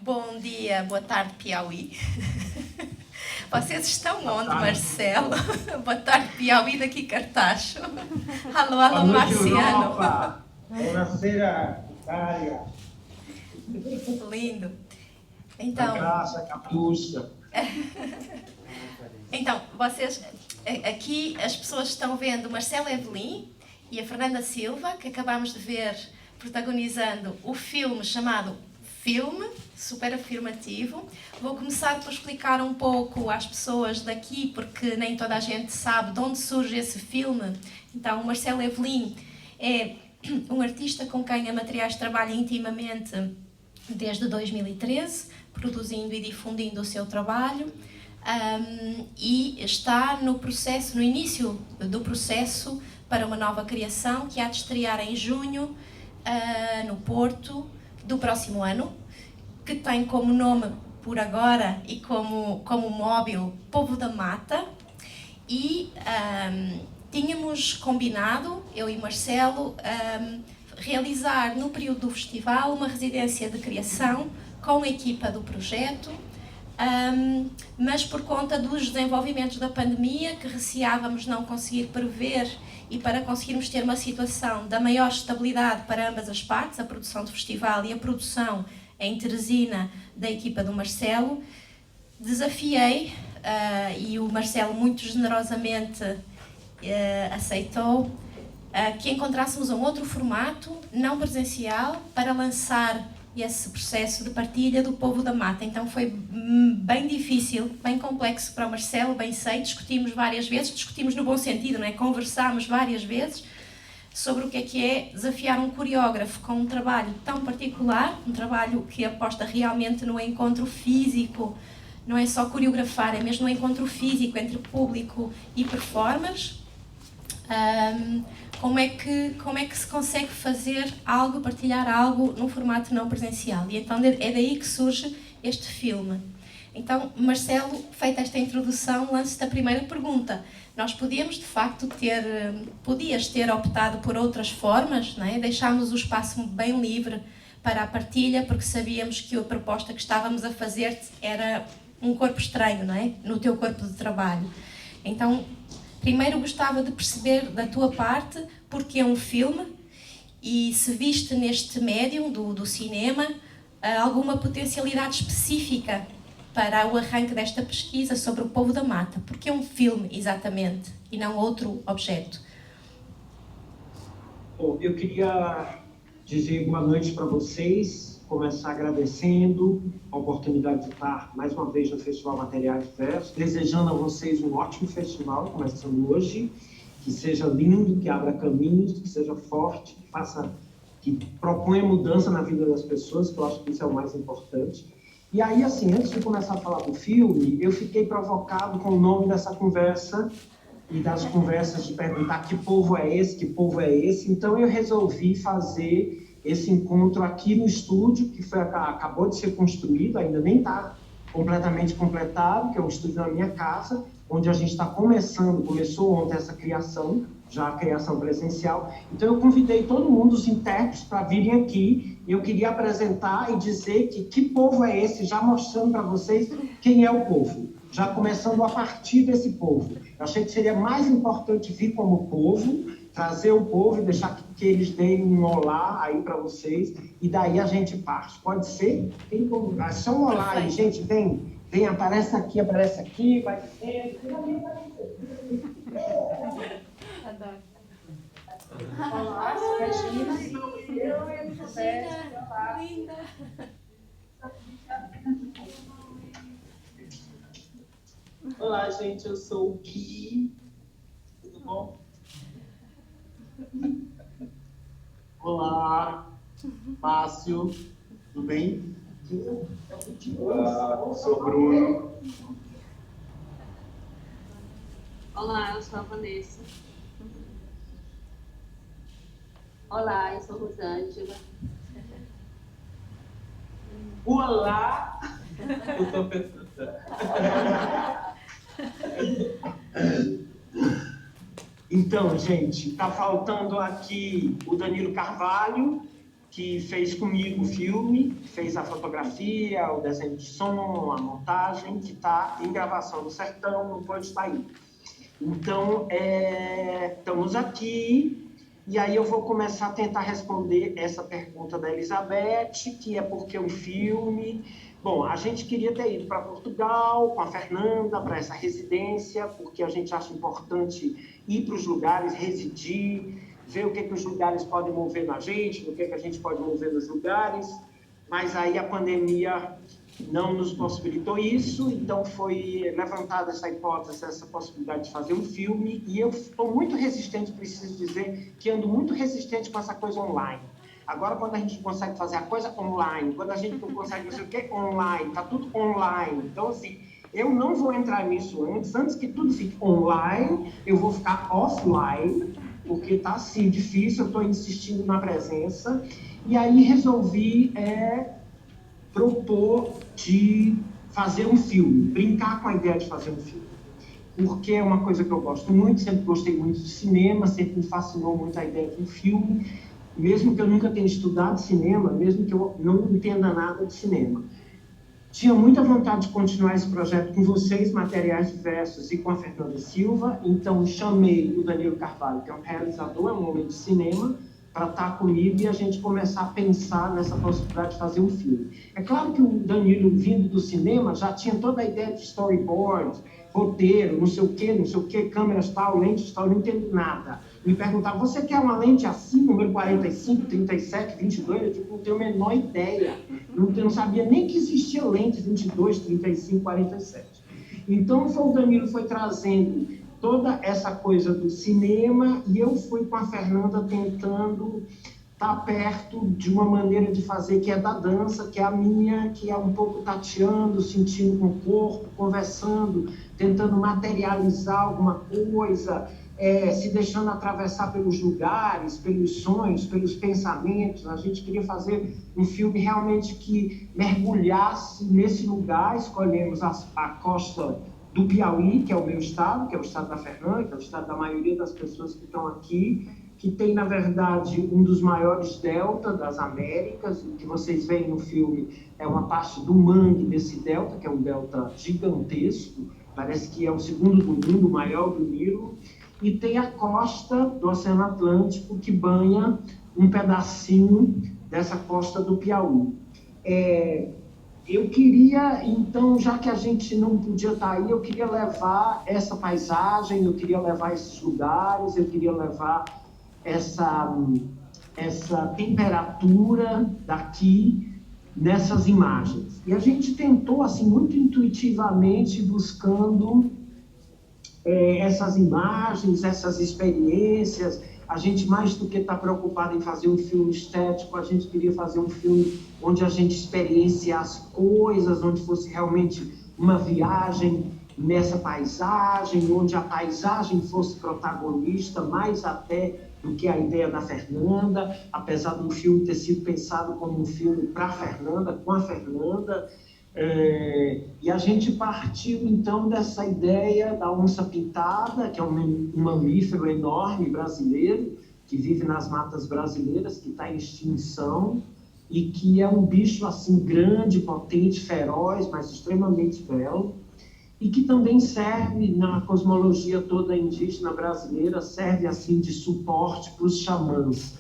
Bom dia, boa tarde, Piauí. Vocês estão onde, Marcelo? Boa tarde, Piauí, daqui Cartacho. Alô, alô, Marciano. Europa. Buonasera, Itália. Lindo. Então, Graça, capucha. Então, vocês, aqui as pessoas estão vendo o Marcelo Evelyn e a Fernanda Silva, que acabámos de ver protagonizando o filme chamado Filme, super afirmativo. Vou começar por explicar um pouco às pessoas daqui, porque nem toda a gente sabe de onde surge esse filme. Então, o Marcelo Evelyn é um artista com quem a Materiais trabalha intimamente desde 2013, produzindo e difundindo o seu trabalho. E está no início do processo para uma nova criação que há de estrear em junho no Porto do próximo ano, que tem como nome por agora e como móvel Povo da Mata. E tínhamos combinado, eu e Marcelo, realizar no período do festival uma residência de criação com a equipa do projeto, mas por conta dos desenvolvimentos da pandemia, que receávamos não conseguir prever, e para conseguirmos ter uma situação da maior estabilidade para ambas as partes, a produção do festival e a produção em Teresina da equipa do Marcelo, desafiei, e o Marcelo muito generosamente aceitou, que encontrássemos um outro formato, não presencial, para lançar esse processo de partilha do Povo da Mata. Então foi bem difícil, bem complexo para o Marcelo, bem sei, discutimos várias vezes, discutimos no bom sentido, não é? Conversámos várias vezes sobre o que é desafiar um coreógrafo com um trabalho tão particular, um trabalho que aposta realmente no encontro físico, não é só coreografar, é mesmo no encontro físico entre público e performers. Como é que se consegue fazer algo, partilhar algo num formato não presencial? E então é daí que surge este filme. Então, Marcelo, feita esta introdução, lanço-te a primeira pergunta. Nós podíamos, de facto, podias ter optado por outras formas, não é? Deixámos o espaço bem livre para a partilha, porque sabíamos que a proposta que estávamos a fazer era um corpo estranho, não é? No teu corpo de trabalho. Então, primeiro gostava de perceber da tua parte porque é um filme e se viste neste médium do cinema alguma potencialidade específica para o arranque desta pesquisa sobre o Povo da Mata. Porque é um filme, exatamente, e não outro objeto. Bom, eu queria dizer boa noite para vocês, começar agradecendo a oportunidade de estar mais uma vez no Festival Materiais Diversos, desejando a vocês um ótimo festival, começando hoje, que seja lindo, que abra caminhos, que seja forte, que proponha mudança na vida das pessoas, que eu acho que isso é o mais importante. E aí, assim, antes de começar a falar do filme, eu fiquei provocado com o nome dessa conversa e das conversas de perguntar que povo é esse, que povo é esse. Então, eu resolvi fazer esse encontro aqui no estúdio, que acabou de ser construído, ainda nem está completamente completado, que é um estúdio na minha casa, onde a gente está começou ontem essa criação, já a criação presencial. Então, eu convidei todo mundo, os intérpretes, para virem aqui. Eu queria apresentar e dizer que povo é esse, já mostrando para vocês quem é o povo, já começando a partir desse povo. Eu achei que seria mais importante vir como povo, trazer o povo e deixar que eles deem um olá aí para vocês, e daí a gente parte. Pode ser? Tem como? Só um olá aí, gente, vem, aparece aqui, vai ser. Adoro. Olá, sou Regina. Linda. Olá, gente, eu sou o Gui. Tudo bom? Olá, Márcio. Tudo bem? Olá, sou o Bruno. Olá, eu sou a Vanessa. Olá, eu sou Rosângela. Olá! Eu tô pensando. Então, gente, está faltando aqui o Danilo Carvalho, que fez comigo o filme, fez a fotografia, o desenho de som, a montagem, que está em gravação no Sertão, não pode estar aí. Então, estamos aqui, e aí eu vou começar a tentar responder essa pergunta da Elizabeth, que é porque um filme... Bom, a gente queria ter ido para Portugal com a Fernanda, para essa residência, porque a gente acha importante ir para os lugares, residir, ver o que os lugares podem mover na gente, o que a gente pode mover nos lugares, mas aí a pandemia não nos possibilitou isso, então foi levantada essa hipótese, essa possibilidade de fazer um filme, e eu estou muito resistente, preciso dizer, que ando muito resistente com essa coisa online. Agora, quando a gente consegue fazer a coisa online, quando a gente não consegue fazer o quê? Online, está tudo online. Então, assim, eu não vou entrar nisso antes que tudo fique online, eu vou ficar offline, porque está, assim, difícil, eu estou insistindo na presença, e aí resolvi propor de fazer um filme, brincar com a ideia de fazer um filme, porque é uma coisa que eu gosto muito, sempre gostei muito de cinema, sempre me fascinou muito a ideia de um filme, mesmo que eu nunca tenha estudado cinema, mesmo que eu não entenda nada de cinema. Tinha muita vontade de continuar esse projeto com vocês, Materiais Diversos, e com a Fernanda Silva, então chamei o Danilo Carvalho, que é um realizador, é um homem de cinema, para estar comigo e a gente começar a pensar nessa possibilidade de fazer um filme. É claro que o Danilo, vindo do cinema, já tinha toda a ideia de storyboard, roteiro, não sei o quê, câmeras tal, lentes tal, eu não entendo nada. Me perguntava, você quer uma lente assim, número 45, 37, 22? Eu tipo, não tenho a menor ideia. Não sabia nem que existia lente 22, 35, 47. Então, o Danilo foi trazendo toda essa coisa do cinema e eu fui com a Fernanda tentando estar perto de uma maneira de fazer que é da dança, que é a minha, que é um pouco tateando, sentindo com o corpo, conversando, tentando materializar alguma coisa, se deixando atravessar pelos lugares, pelos sonhos, pelos pensamentos. A gente queria fazer um filme realmente que mergulhasse nesse lugar. Escolhemos a costa do Piauí, que é o meu estado, que é o estado da Fernanda, que é o estado da maioria das pessoas que estão aqui, que tem, na verdade, um dos maiores deltas das Américas. O que vocês veem no filme é uma parte do mangue desse delta, que é um delta gigantesco, parece que é o segundo do mundo, o maior do Nilo, e tem a costa do Oceano Atlântico, que banha um pedacinho dessa costa do Piauí. Eu queria, então, já que a gente não podia estar aí, eu queria levar essa paisagem, eu queria levar esses lugares, eu queria levar essa temperatura daqui nessas imagens. E a gente tentou, assim, muito intuitivamente, buscando essas imagens, essas experiências. A gente, mais do que estar preocupado em fazer um filme estético, a gente queria fazer um filme onde a gente experienciasse coisas, onde fosse realmente uma viagem nessa paisagem, onde a paisagem fosse protagonista, mais até do que a ideia da Fernanda, apesar do filme ter sido pensado como um filme para a Fernanda, com a Fernanda. E a gente partiu, então, dessa ideia da onça-pintada, que é um mamífero enorme brasileiro, que vive nas matas brasileiras, que está em extinção, e que é um bicho, assim, grande, potente, feroz, mas extremamente belo, e que também serve, na cosmologia toda indígena brasileira, serve, assim, de suporte para os xamãs.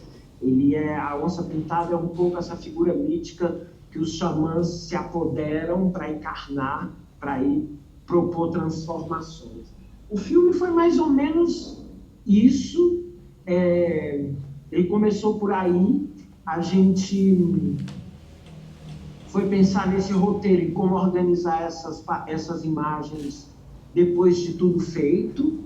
A onça-pintada é um pouco essa figura mítica que os xamãs se apoderam para encarnar, para ir propor transformações. O filme foi mais ou menos isso. Ele começou por aí, a gente foi pensar nesse roteiro e como organizar essas imagens depois de tudo feito.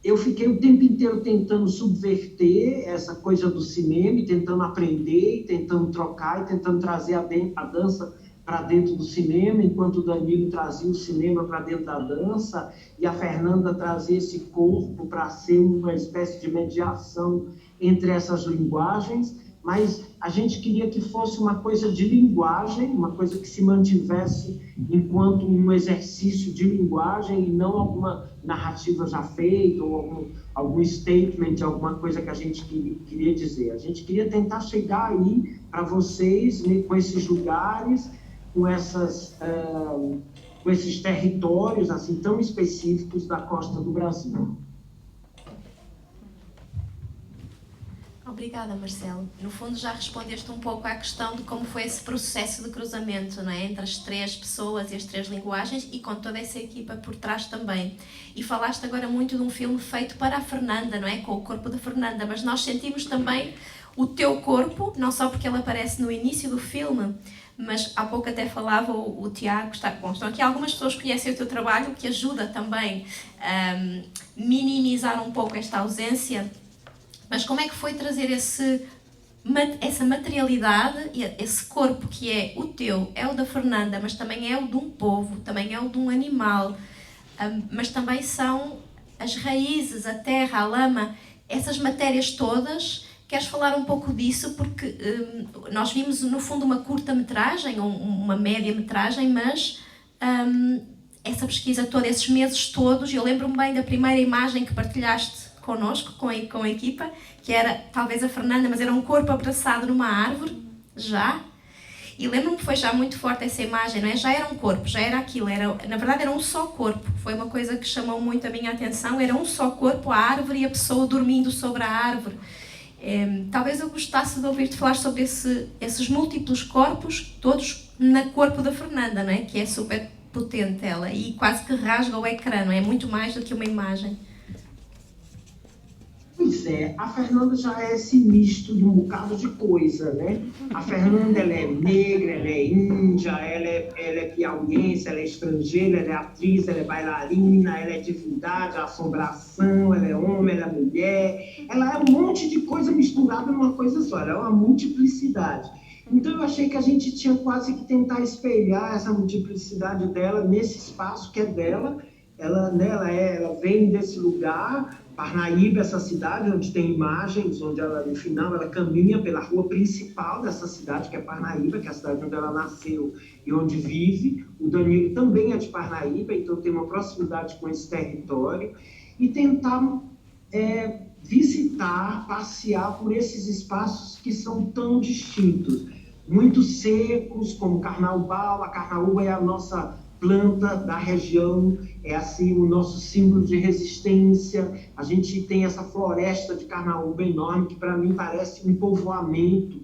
Eu fiquei o tempo inteiro tentando subverter essa coisa do cinema, e tentando aprender, e tentando trocar, e tentando trazer a dança para dentro do cinema, enquanto o Danilo trazia o cinema para dentro da dança, e a Fernanda trazia esse corpo para ser uma espécie de mediação entre essas linguagens. mas a gente queria que fosse uma coisa de linguagem, uma coisa que se mantivesse enquanto um exercício de linguagem e não alguma narrativa já feita ou algum statement, alguma coisa que a gente queria dizer. A gente queria tentar chegar aí para vocês, né, com esses lugares, com esses territórios assim tão específicos da costa do Brasil. Obrigada, Marcelo. No fundo, já respondeste um pouco à questão de como foi esse processo de cruzamento, não é? Entre as 3 pessoas e as 3 linguagens e com toda essa equipa por trás também. E falaste agora muito de um filme feito para a Fernanda, não é? Com o corpo da Fernanda, mas nós sentimos também o teu corpo, não só porque ele aparece no início do filme, mas há pouco até falava o Tiago, estão aqui algumas pessoas que conhecem o teu trabalho, o que ajuda também a minimizar um pouco esta ausência. Mas como é que foi trazer essa materialidade, esse corpo que é o teu, é o da Fernanda, mas também é o de um povo, também é o de um animal, mas também são as raízes, a terra, a lama, essas matérias todas. Queres falar um pouco disso? Porque nós vimos, no fundo, uma curta-metragem, ou uma média-metragem, mas essa pesquisa toda, esses meses todos, eu lembro-me bem da primeira imagem que partilhaste connosco, com a equipa, que era talvez a Fernanda, mas era um corpo abraçado numa árvore, já. E lembro-me que foi já muito forte essa imagem, não é? Já era um corpo, já era aquilo, na verdade era um só corpo. Foi uma coisa que chamou muito a minha atenção, era um só corpo, a árvore e a pessoa dormindo sobre a árvore. Talvez eu gostasse de ouvir-te falar sobre esses múltiplos corpos, todos no corpo da Fernanda, não é? Que é super potente ela, e quase que rasga o ecrã, não é? Muito mais do que uma imagem. Pois é, a Fernanda já é esse misto de um bocado de coisa, né? A Fernanda, ela é negra, ela é índia, ela é piauiense, ela é estrangeira, ela é atriz, ela é bailarina, ela é divindade, assombração, ela é homem, ela é mulher. Ela é um monte de coisa misturada numa coisa só, ela é uma multiplicidade. Então eu achei que a gente tinha quase que tentar espelhar essa multiplicidade dela nesse espaço que é dela. Ela vem desse lugar, Parnaíba, essa cidade onde tem imagens, onde ela, no final, ela caminha pela rua principal dessa cidade, que é Parnaíba, que é a cidade onde ela nasceu e onde vive. O Danilo também é de Parnaíba, então tem uma proximidade com esse território. E tentar visitar, passear por esses espaços que são tão distintos. Muito secos, como carnaubal. A carnaúba é a nossa planta da região, é assim o nosso símbolo de resistência. A gente tem essa floresta de carnaúba enorme, que para mim parece um povoamento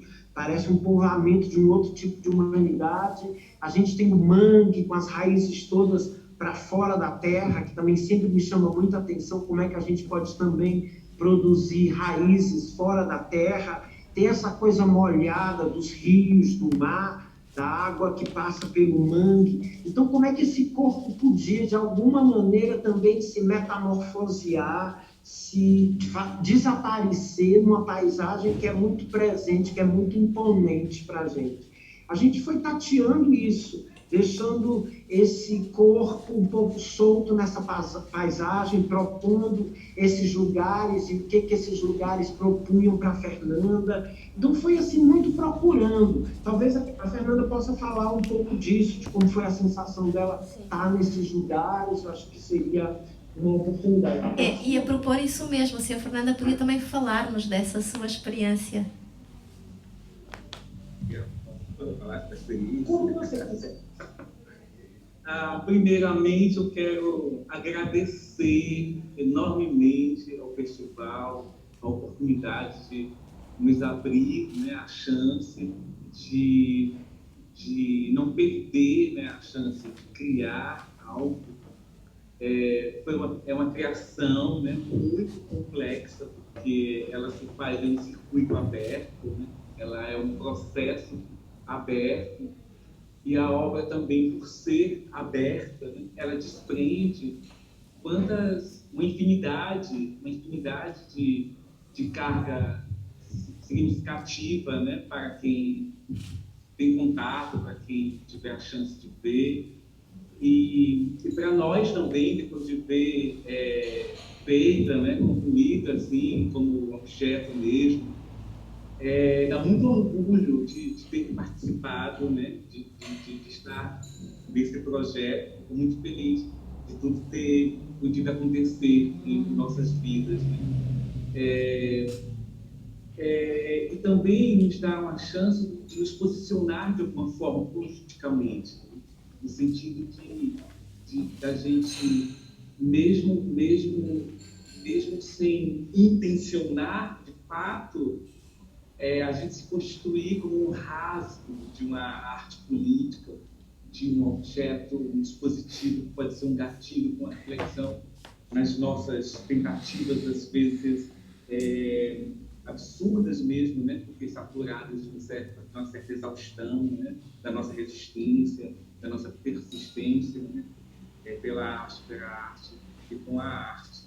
de um outro tipo de humanidade. A gente tem o mangue com as raízes todas para fora da terra, que também sempre me chama muita atenção, como é que a gente pode também produzir raízes fora da terra. Tem essa coisa molhada dos rios, do mar, da água que passa pelo mangue. Então, como é que esse corpo podia, de alguma maneira, também se metamorfosear, se desaparecer numa paisagem que é muito presente, que é muito imponente para a gente? A gente foi tateando isso, deixando esse corpo um pouco solto nessa paisagem, propondo esses lugares e o que esses lugares propunham para a Fernanda. Então foi assim, muito procurando. Talvez a Fernanda possa falar um pouco disso, de como foi a sensação dela estar nesses lugares. Eu acho que seria uma oportunidade. Ia propor isso mesmo, se a Fernanda podia também falar-nos dessa sua experiência. Como você quiser. Primeiramente, eu quero agradecer enormemente ao festival a oportunidade de nos abrir, né, a chance de não perder, né, a chance de criar algo. É uma criação, né, muito complexa, porque ela se faz em um circuito aberto, né? Ela é um processo aberto, e a obra também, por ser aberta, né, ela desprende uma infinidade de carga significativa, né, para quem tem contato, para quem tiver a chance de ver. E para nós também, depois de ver feita, né, concluída, assim, como objeto mesmo, Dá muito orgulho de ter participado, né, de estar nesse projeto. Estou muito feliz de tudo ter podido acontecer em nossas vidas, né? E também nos dá uma chance de nos posicionar de alguma forma politicamente, né? No sentido da gente, mesmo sem intencionar, de fato, a gente se constituir como um rasgo de uma arte política, de um objeto, um dispositivo que pode ser um gatilho com a reflexão nas nossas tentativas, às vezes absurdas mesmo, né? Porque saturadas de uma certa exaustão, né? Da nossa resistência, da nossa persistência, né? Pela arte e com a arte.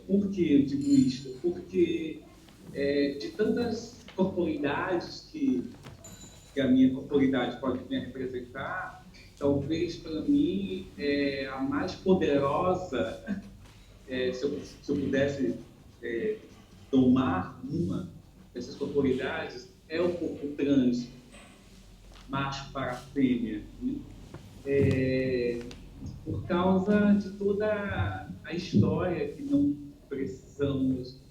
Por que eu digo isto? Porque de tantas corporidades que a minha corporidade pode me representar, talvez para mim a mais poderosa, se eu pudesse tomar uma dessas corporidades, é o corpo trans, macho para fêmea, né? Por causa de toda a história que não precisamos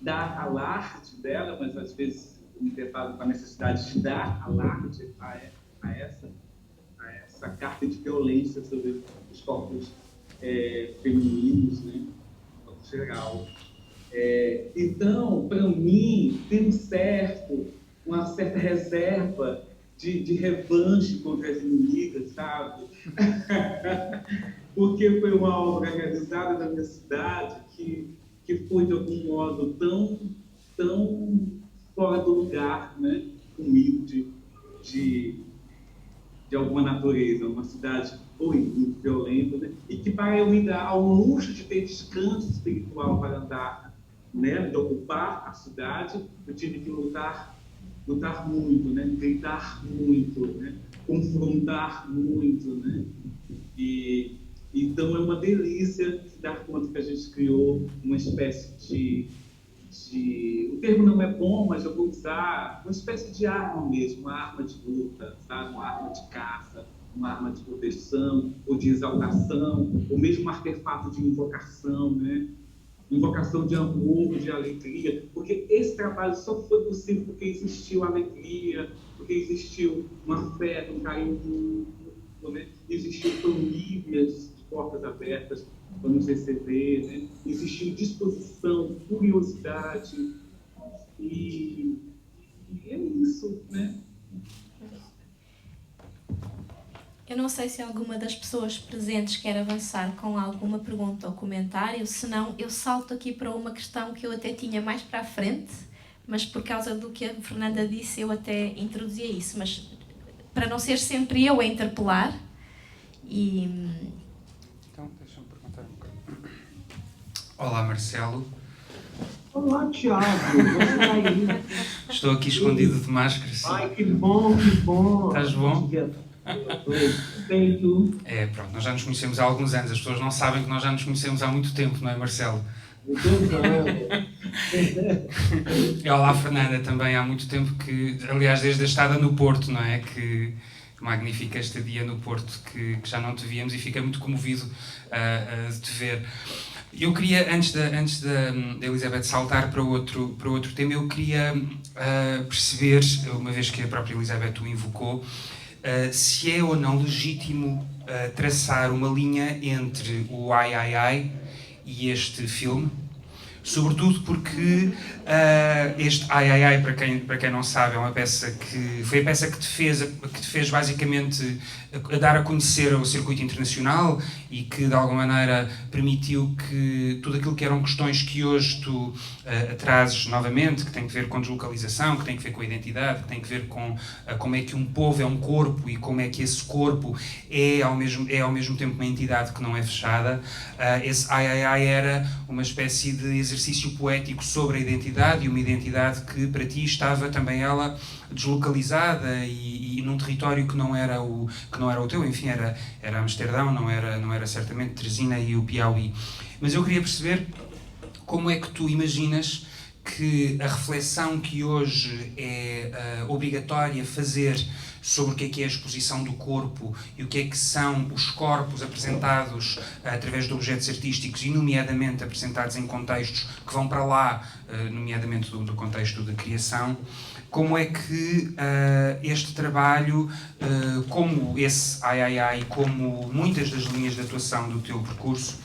dar alarde dela, mas às vezes me deparo com a necessidade de dar alarde a essa carta de violência sobre os corpos femininos, né, no geral. Então, para mim, tem uma certa reserva de revanche contra as inimigas, sabe? Porque foi uma obra realizada na minha cidade que foi, de algum modo, tão fora do lugar, né, comigo, de alguma natureza. Uma cidade foi muito violenta, né? E que, para eu me dar ao luxo de ter descanso espiritual para andar, né, de ocupar a cidade, eu tive que lutar muito, né? Gritar muito, né? Confrontar muito, né? E então é uma delícia se dar conta que a gente criou uma espécie de o termo não é bom, mas eu vou usar uma espécie de arma mesmo, uma arma de luta, sabe? Uma arma de caça, uma arma de proteção ou de exaltação, ou mesmo um artefato de invocação, né? Invocação de amor, de alegria, porque esse trabalho só foi possível porque existiu alegria, porque existiu um afeto, um carinho mútuo, né? Existiu famílias de portas abertas para nos receber, né? Existiu disposição, curiosidade, e é isso, né? Eu não sei se alguma das pessoas presentes quer avançar com alguma pergunta ou comentário, senão eu salto aqui para uma questão que eu até tinha mais para a frente, mas por causa do que a Fernanda disse eu até introduzia isso, mas para não ser sempre eu a interpelar. Então, deixa-me perguntar um bocadinho. Olá, Marcelo. Olá, Tiago, você tá aí? Estou aqui escondido de máscara. Sim. Ai, que bom, que bom. Estás bom? Feito. Pronto, nós já nos conhecemos há alguns anos. As pessoas não sabem que nós já nos conhecemos há muito tempo, não é, Marcelo? Olá, Fernanda, também há muito tempo que, aliás, desde a estada no Porto, não é? Que magnífica estadia no Porto, que já não te víamos e fiquei muito comovido de te ver. Eu queria, antes da Elizabeth saltar para outro tema, eu queria perceber, uma vez que a própria Elizabeth o invocou, se é ou não legítimo traçar uma linha entre o Ai Ai Ai e este filme, sobretudo porque este Ai Ai Ai, para quem não sabe, é uma peça que foi a peça que te fez basicamente a dar a conhecer ao circuito internacional e que de alguma maneira permitiu que tudo aquilo que eram questões que hoje tu trazes novamente, que tem que ver com deslocalização, que tem que ver com a identidade, que tem que ver com como é que um povo é um corpo e como é que esse corpo é ao mesmo tempo uma entidade que não é fechada. Esse Ai Ai Ai era uma espécie de exercício poético sobre a identidade, e uma identidade que para ti estava também ela deslocalizada e num território que não era o teu, enfim, era Amsterdão, não era certamente Teresina e o Piauí. Mas eu queria perceber como é que tu imaginas que a reflexão que hoje é obrigatória fazer sobre o que é a exposição do corpo e o que é que são os corpos apresentados através de objetos artísticos e nomeadamente apresentados em contextos que vão para lá, nomeadamente do contexto da criação, como é que este trabalho, como esse Ai Ai Ai, como muitas das linhas de atuação do teu percurso,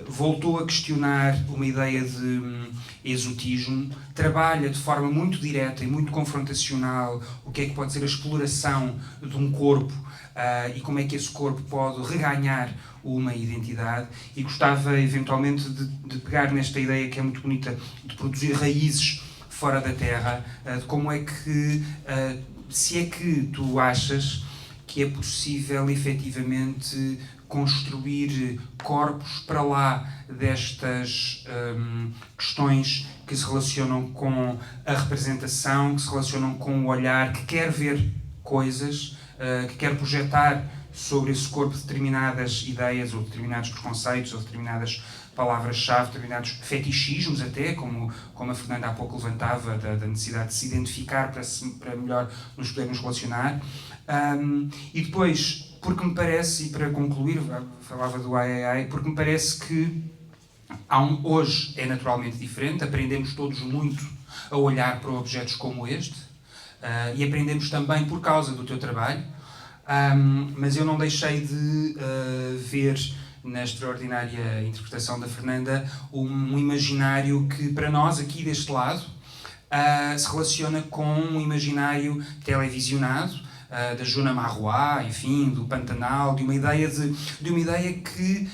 voltou a questionar uma ideia de exotismo, trabalha de forma muito direta e muito confrontacional o que é que pode ser a exploração de um corpo e como é que esse corpo pode reganhar uma identidade, e gostava eventualmente de pegar nesta ideia que é muito bonita de produzir raízes fora da terra, de como é que, se é que tu achas que é possível efetivamente construir corpos para lá destas questões que se relacionam com a representação, que se relacionam com o olhar, que quer ver coisas, que quer projetar sobre esse corpo determinadas ideias ou determinados preconceitos ou determinadas palavras-chave, determinados fetichismos até, como a Fernanda há pouco levantava, da necessidade de se identificar para melhor nos podermos relacionar. E depois, porque me parece, e para concluir, falava do Ai Ai Ai, porque me parece que hoje é naturalmente diferente, aprendemos todos muito a olhar para objetos como este, e aprendemos também por causa do teu trabalho, mas eu não deixei de ver na extraordinária interpretação da Fernanda um imaginário que para nós aqui deste lado se relaciona com um imaginário televisionado, da Juna Marroá, enfim, do Pantanal, de uma ideia que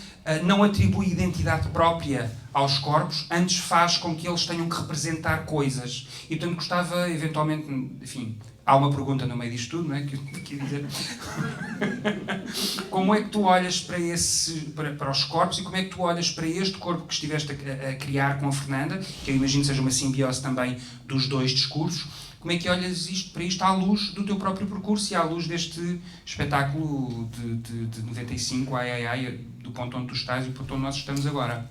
não atribui identidade própria aos corpos, antes faz com que eles tenham que representar coisas. E, portanto, gostava, eventualmente, enfim, há uma pergunta no meio disto tudo, não é? Que eu queria dizer. Como é que tu olhas para os corpos e como é que tu olhas para este corpo que estiveste a criar com a Fernanda, que eu imagino seja uma simbiose também dos dois discursos? Como é que olhas para isto à luz do teu próprio percurso e à luz deste espetáculo de 95, Ai Ai Ai, do ponto onde tu estás e do ponto onde nós estamos agora?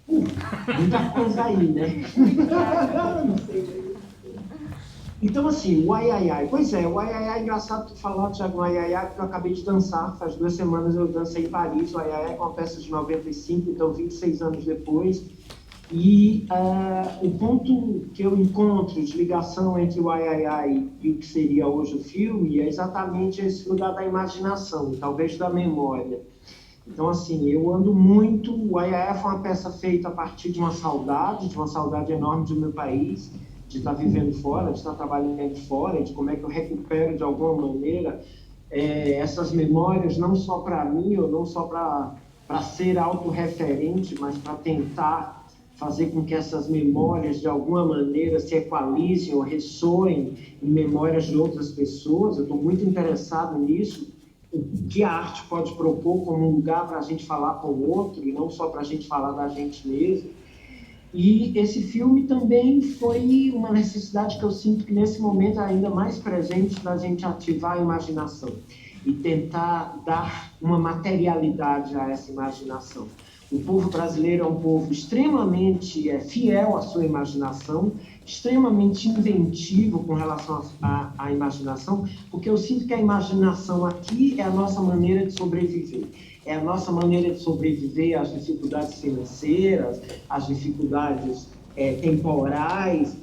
Muita coisa aí, né? Não sei. Então, assim, o Ai Ai Ai. Pois é, o Ai Ai Ai é engraçado tu falar, Thiago, o Ai Ai Ai, porque eu acabei de dançar. Faz 2 semanas eu dancei em Paris, o Ai Ai Ai, com uma peça de 95, então 26 anos depois. E o ponto que eu encontro de ligação entre o Ai Ai Ai e o que seria hoje o filme é exatamente esse lugar da imaginação, talvez da memória. Então, assim, eu ando muito... O Ai Ai Ai foi uma peça feita a partir de uma saudade enorme do meu país, de estar vivendo fora, de estar trabalhando fora, de como é que eu recupero de alguma maneira essas memórias, não só para mim, ou não só para ser autorreferente, mas para tentar fazer com que essas memórias, de alguma maneira, se equalizem ou ressoem em memórias de outras pessoas. Eu estou muito interessado nisso, o que a arte pode propor como um lugar para a gente falar com o outro, e não só para a gente falar da gente mesmo. E esse filme também foi uma necessidade que eu sinto que nesse momento é ainda mais presente da gente ativar a imaginação e tentar dar uma materialidade a essa imaginação. O povo brasileiro é um povo extremamente fiel à sua imaginação, extremamente inventivo com relação à imaginação, porque eu sinto que a imaginação aqui é a nossa maneira de sobreviver. É a nossa maneira de sobreviver às dificuldades financeiras, às dificuldades temporais,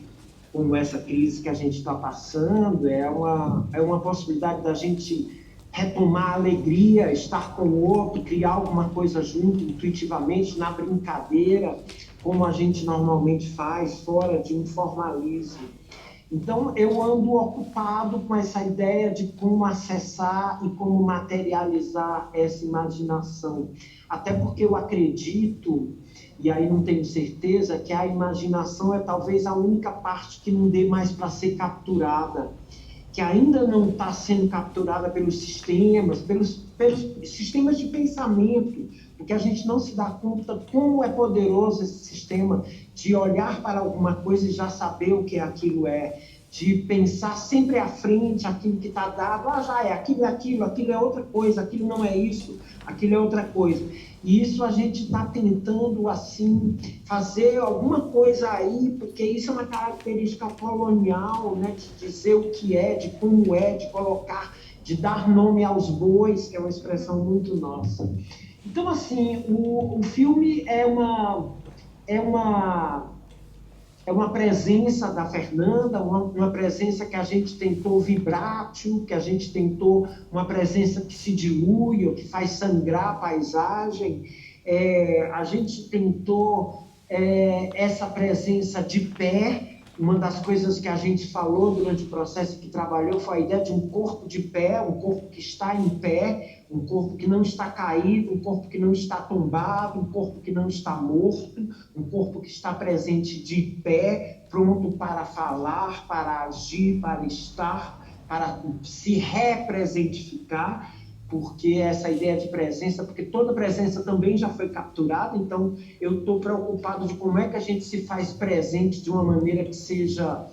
como essa crise que a gente está passando. É uma possibilidade da gente retomar a alegria, estar com o outro, criar alguma coisa junto, intuitivamente, na brincadeira, como a gente normalmente faz, fora de um formalismo. Então, eu ando ocupado com essa ideia de como acessar e como materializar essa imaginação. Até porque eu acredito, e aí não tenho certeza, que a imaginação é talvez a única parte que não dê mais para ser capturada, que ainda não está sendo capturada pelos sistemas sistemas de pensamento, porque a gente não se dá conta como é poderoso esse sistema de olhar para alguma coisa e já saber o que aquilo é, de pensar sempre à frente aquilo que está dado, já é aquilo é outra coisa, aquilo não é isso, aquilo é outra coisa. E isso a gente está tentando, assim, fazer alguma coisa aí, porque isso é uma característica colonial, né, de dizer o que é, de como é, de colocar, de dar nome aos bois, que é uma expressão muito nossa. Então, assim, o filme é uma presença da Fernanda, uma presença que a gente tentou vibrátil, que a gente tentou uma presença que se dilui, ou que faz sangrar a paisagem. A gente tentou essa presença de pé. Uma das coisas que a gente falou durante o processo que trabalhou foi a ideia de um corpo de pé, um corpo que está em pé, um corpo que não está caído, um corpo que não está tombado, um corpo que não está morto, um corpo que está presente de pé, pronto para falar, para agir, para estar, para se representificar, porque essa ideia de presença, porque toda presença também já foi capturada, então eu estou preocupado de como é que a gente se faz presente de uma maneira que seja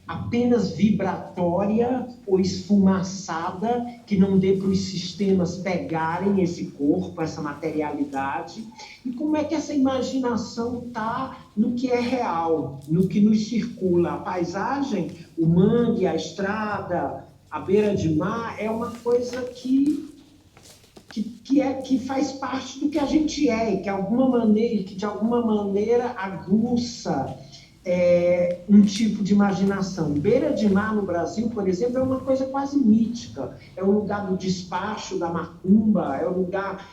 apenas vibratória ou esfumaçada, que não dê para os sistemas pegarem esse corpo, essa materialidade, e como é que essa imaginação está no que é real, no que nos circula. A paisagem, o mangue, a estrada, a beira de mar, é uma coisa que faz parte do que a gente é, e que de alguma maneira aguça um tipo de imaginação. Beira de mar no Brasil, por exemplo, é uma coisa quase mítica. É o lugar do despacho, da macumba, é o lugar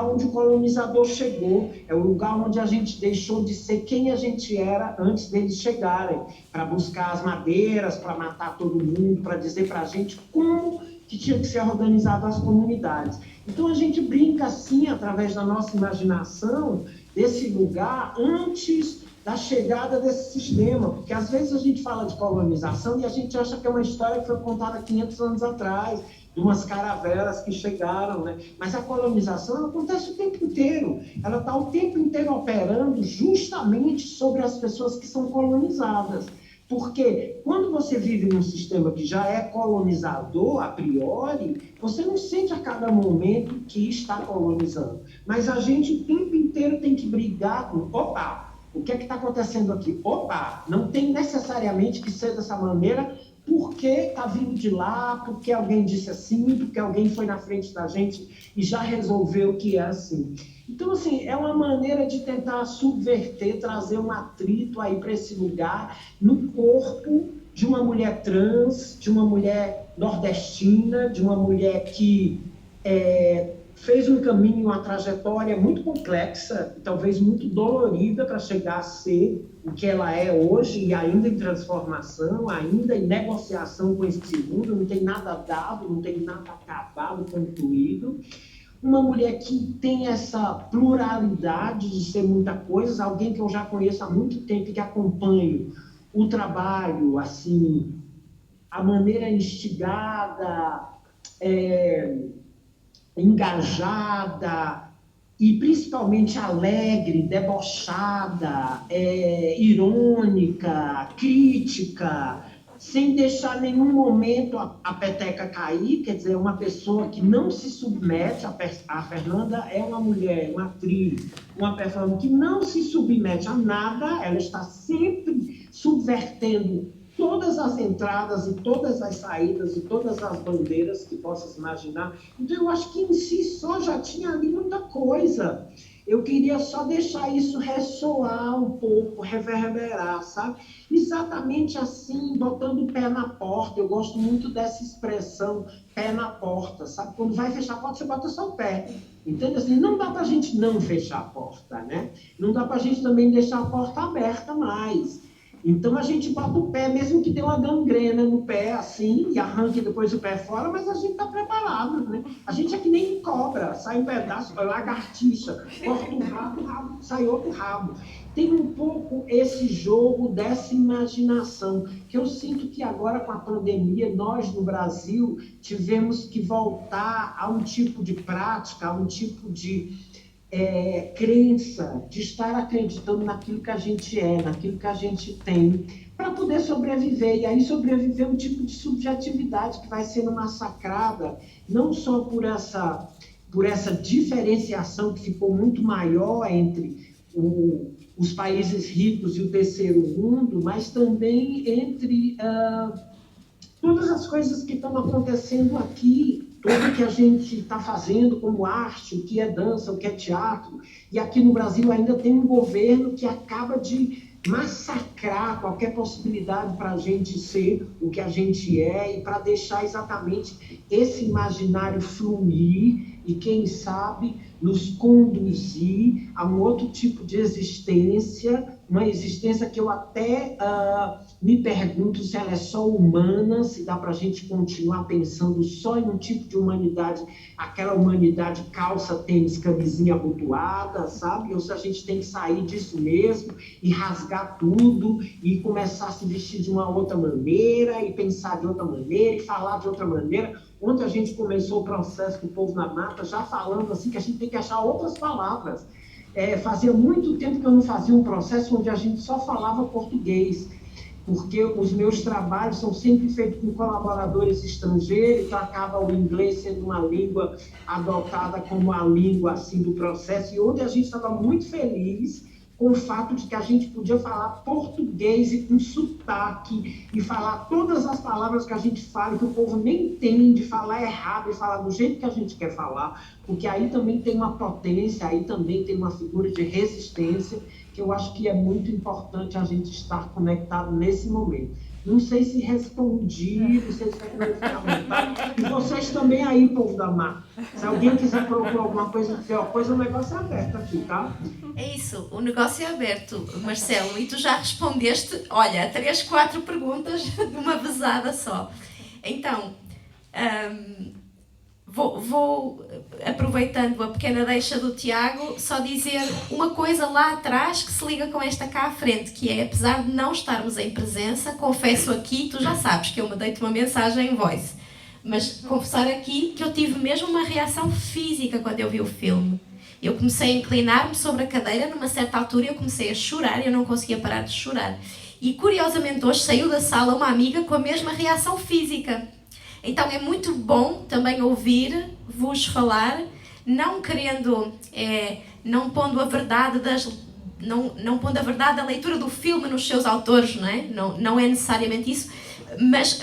onde o colonizador chegou, é o lugar onde a gente deixou de ser quem a gente era antes deles chegarem, para buscar as madeiras, para matar todo mundo, para dizer para a gente como que tinha que ser organizado as comunidades. Então a gente brinca assim, através da nossa imaginação, desse lugar antes da chegada desse sistema, porque às vezes a gente fala de colonização e a gente acha que é uma história que foi contada 500 anos atrás, de umas caravelas que chegaram, né? Mas a colonização ela acontece o tempo inteiro, ela está o tempo inteiro operando justamente sobre as pessoas que são colonizadas. Porque quando você vive num sistema que já é colonizador, a priori, você não sente a cada momento que está colonizando. Mas a gente o tempo inteiro tem que brigar com, opa, o que é que está acontecendo aqui? Opa, não tem necessariamente que ser dessa maneira, porque está vindo de lá, porque alguém disse assim, porque alguém foi na frente da gente e já resolveu que é assim. Então, assim, é uma maneira de tentar subverter, trazer um atrito aí para esse lugar, no corpo de uma mulher trans, de uma mulher nordestina, de uma mulher que fez um caminho, uma trajetória muito complexa, talvez muito dolorida para chegar a ser o que ela é hoje, e ainda em transformação, ainda em negociação com esse mundo, não tem nada dado, não tem nada acabado, concluído. Uma mulher que tem essa pluralidade de ser muita coisa, alguém que eu já conheço há muito tempo e que acompanho o trabalho, assim, a maneira instigada, engajada e principalmente alegre, debochada, irônica, crítica, sem deixar nenhum momento a peteca cair, quer dizer, uma pessoa que não se submete, a Fernanda é uma mulher, uma atriz, uma pessoa que não se submete a nada, ela está sempre subvertendo todas as entradas e todas as saídas e todas as bandeiras que possa se imaginar. Então eu acho que em si só já tinha ali muita coisa. Eu queria só deixar isso ressoar um pouco, reverberar, sabe? Exatamente assim, botando o pé na porta. Eu gosto muito dessa expressão, pé na porta, sabe? Quando vai fechar a porta, você bota só o pé. Entende? Assim, não dá pra gente não fechar a porta, né? Não dá pra gente também deixar a porta aberta mais. Então a gente bota o pé, mesmo que tenha uma gangrena no pé, assim, e arranque depois o pé fora, mas a gente está preparado, né? A gente é que nem cobra, sai um pedaço, lagartixa, corta um rabo, sai outro rabo. Tem um pouco esse jogo dessa imaginação, que eu sinto que agora com a pandemia, nós no Brasil tivemos que voltar a um tipo de prática, a um tipo de crença, de estar acreditando naquilo que a gente é, naquilo que a gente tem, para poder sobreviver. E aí sobreviver um tipo de subjetividade que vai sendo massacrada, não só por essa por essa diferenciação que ficou muito maior entre os países ricos e o terceiro mundo, mas também entre todas as coisas que estão acontecendo aqui, tudo que a gente está fazendo como arte, o que é dança, o que é teatro. E aqui no Brasil ainda tem um governo que acaba de massacrar qualquer possibilidade para a gente ser o que a gente é e para deixar exatamente esse imaginário fluir e, quem sabe, nos conduzir a um outro tipo de existência, uma existência que eu até me pergunto se ela é só humana, se dá para a gente continuar pensando só em um tipo de humanidade, aquela humanidade calça, tênis, camisinha abotoada, sabe? Ou se a gente tem que sair disso mesmo e rasgar tudo e começar a se vestir de uma outra maneira e pensar de outra maneira e falar de outra maneira. Ontem a gente começou o processo do Povo na Mata já falando assim que a gente tem que achar outras palavras. Fazia muito tempo que eu não fazia um processo onde a gente só falava português, porque os meus trabalhos são sempre feitos com colaboradores estrangeiros, então acaba o inglês sendo uma língua adotada como a língua assim, do processo, e onde a gente estava muito feliz com o fato de que a gente podia falar português e com sotaque, e falar todas as palavras que a gente fala, que o povo nem entende, falar errado e falar do jeito que a gente quer falar, porque aí também tem uma potência, aí também tem uma figura de resistência, que eu acho que é muito importante a gente estar conectado nesse momento. Não sei se respondi, não sei se vai ficar à vontade. E vocês também aí, povo da mata. Se alguém quiser propor alguma coisa, dizer uma coisa, o negócio é aberto aqui, tá? É isso, o negócio é aberto, Marcelo, e tu já respondeste, olha, 3, 4 perguntas de uma vezada só. Então, vou aproveitando a pequena deixa do Tiago, só dizer uma coisa lá atrás que se liga com esta cá à frente, que é, apesar de não estarmos em presença, confesso aqui, tu já sabes que eu mandei-te uma mensagem em voice, mas confessar aqui que eu tive mesmo uma reação física quando eu vi o filme. Eu comecei a inclinar-me sobre a cadeira, numa certa altura eu comecei a chorar e eu não conseguia parar de chorar. E curiosamente hoje saiu da sala uma amiga com a mesma reação física. Então é muito bom também ouvir-vos falar, não querendo, não pondo a verdade não pondo a verdade da leitura do filme nos seus autores, não é? Não é necessariamente isso, mas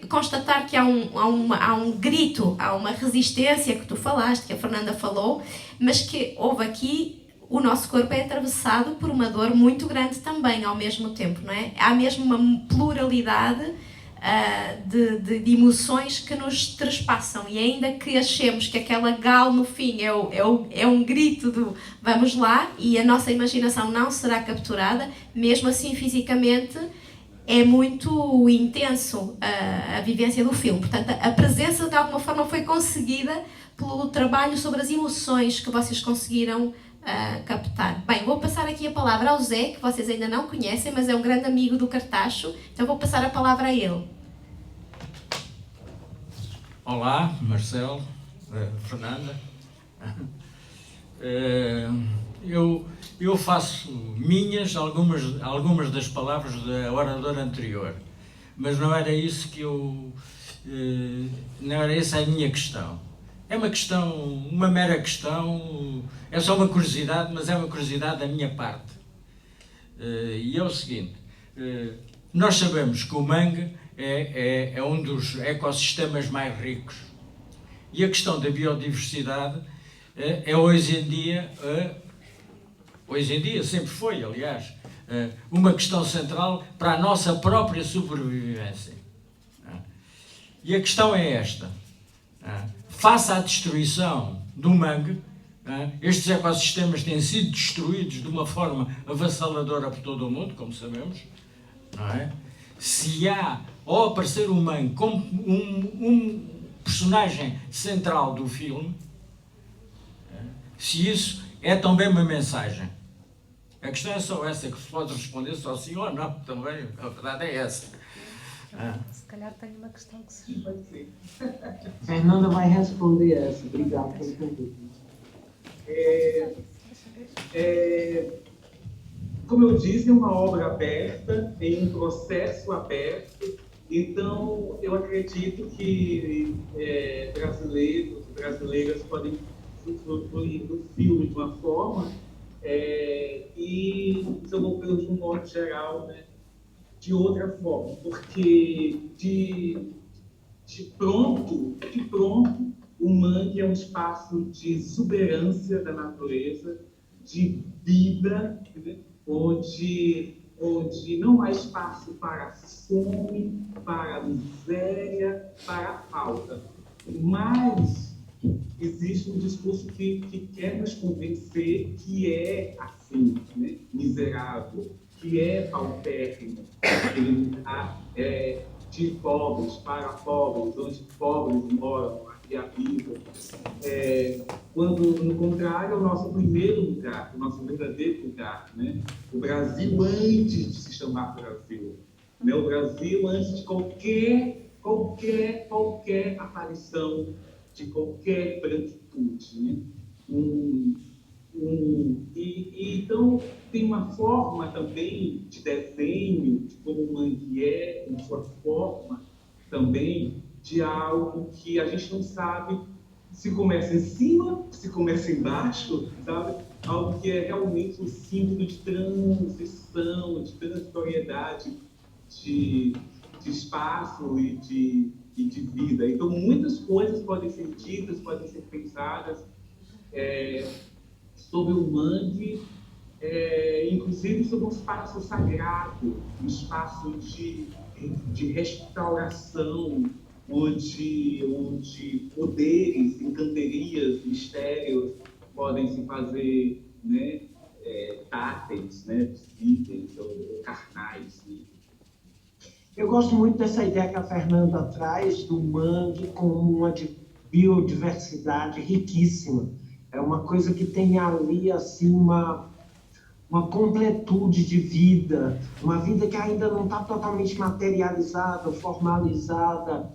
constatar que há um grito, há uma resistência que tu falaste, que a Fernanda falou, mas que houve aqui, o nosso corpo é atravessado por uma dor muito grande também ao mesmo tempo, não é? Há mesmo uma pluralidade de emoções que nos trespassam, e ainda que achemos que aquela gal no fim é um grito do vamos lá, e a nossa imaginação não será capturada, mesmo assim fisicamente é muito intenso a vivência do filme. Portanto, a presença de alguma forma foi conseguida pelo trabalho sobre as emoções que vocês conseguiram captar. Bem, vou passar aqui a palavra ao Zé, que vocês ainda não conhecem, mas é um grande amigo do Cartacho, então vou passar a palavra a ele. Olá, Marcelo, Fernanda. Eu faço minhas algumas das palavras da oradora anterior, mas não era isso que não era essa a minha questão. É uma questão, uma mera questão, é só uma curiosidade, mas é uma curiosidade da minha parte. E é o seguinte, nós sabemos que o mangue é um dos ecossistemas mais ricos. E a questão da biodiversidade hoje em dia, sempre foi, aliás, uma questão central para a nossa própria sobrevivência. E a questão é esta. Face à destruição do mangue, estes ecossistemas têm sido destruídos de uma forma avassaladora por todo o mundo, como sabemos, não é? Se há, ao aparecer o mangue como um personagem central do filme, se isso é também uma mensagem. A questão é só essa, que se pode responder só sim ou não, também, a verdade é essa. Se calhar tem uma questão que se... Pode ser. Fernanda vai responder essa. Obrigado pelo convite. Como eu disse, é uma obra aberta, em um processo aberto, então eu acredito que brasileiros, brasileiras podem do filme de uma forma, e os europeus, de um modo geral, né, de outra forma, porque de pronto, o mangue é um espaço de exuberância da natureza, de vida, né, onde não há espaço para a fome, para a miséria, para a falta. Mas existe um discurso que quer nos convencer que é assim, né, miserável, que é paupérrimo, de pobres para pobres, onde pobres moram e habitam. Quando, no contrário, é o nosso primeiro lugar, o nosso verdadeiro lugar, né? O Brasil antes de se chamar Brasil, né? O Brasil antes de qualquer aparição de qualquer branquitude, né? Então, tem uma forma também de desenho, de como o mangue é, com sua forma também, de algo que a gente não sabe se começa em cima, se começa embaixo, sabe? Algo que é realmente um símbolo de transição, de transitoriedade, de espaço e de vida. Então, muitas coisas podem ser ditas, podem ser pensadas sobre o mangue, inclusive sobre um espaço sagrado, um espaço de restauração, onde poderes, encantarias, mistérios podem se fazer, né, táteis, né, visíveis ou carnais. Né? Eu gosto muito dessa ideia que a Fernanda traz do mangue como uma biodiversidade riquíssima. É uma coisa que tem ali assim uma completude de vida, uma vida que ainda não está totalmente materializada, formalizada.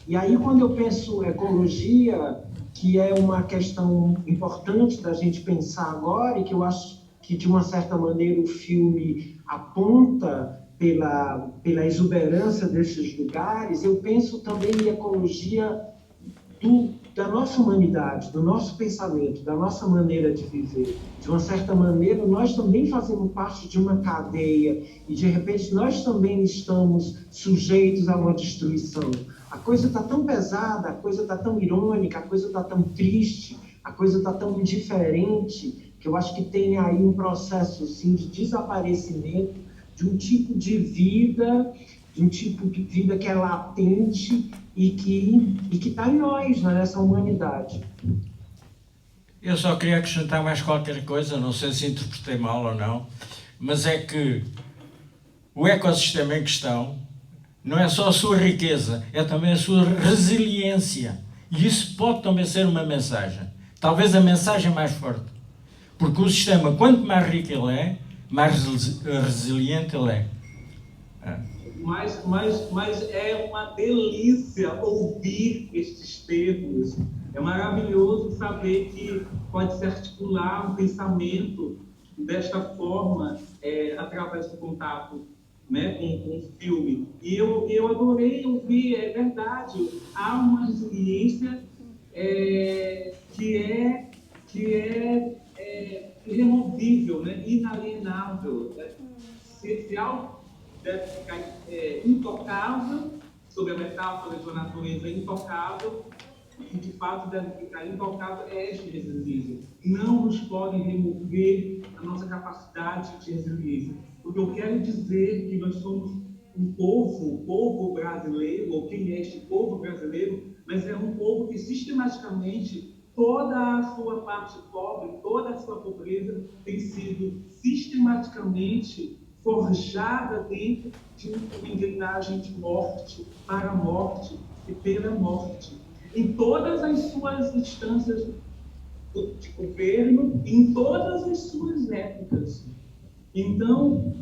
E aí, quando eu penso ecologia, que é uma questão importante da gente pensar agora, e que eu acho que, de uma certa maneira, o filme aponta pela exuberância desses lugares, eu penso também em ecologia da nossa humanidade, do nosso pensamento, da nossa maneira de viver. De uma certa maneira, nós também fazemos parte de uma cadeia e, de repente, nós também estamos sujeitos a uma destruição. A coisa está tão pesada, a coisa está tão irônica, a coisa está tão triste, a coisa está tão indiferente, que eu acho que tem aí um processo assim, de desaparecimento de um tipo de vida, que é latente e que está em nós, nessa humanidade. Eu só queria acrescentar mais qualquer coisa, não sei se interpretei mal ou não, mas é que o ecossistema em questão não é só a sua riqueza, é também a sua resiliência. E isso pode também ser uma mensagem, talvez a mensagem mais forte. Porque o sistema, quanto mais rico ele é, mais resiliente ele é. Mas é uma delícia ouvir estes termos. É maravilhoso saber que pode se articular um pensamento desta forma, através do contato, né, com o filme. E eu adorei ouvir, é verdade, há uma resiliência que é irremovível, né, inalienável. Né? Se algo deve ficar intocável, sob a metáfora de uma natureza intocável, e de fato deve ficar intocável, é esta resiliência. Não nos podem remover a nossa capacidade de resiliência. Porque eu quero dizer que nós somos um povo, o povo brasileiro, ou quem é este povo brasileiro, mas é um povo que sistematicamente toda a sua parte pobre, toda a sua pobreza tem sido sistematicamente forjada dentro de uma engrenagem de morte, para a morte e pela morte. Em todas as suas instâncias de governo, em todas as suas épocas. Então,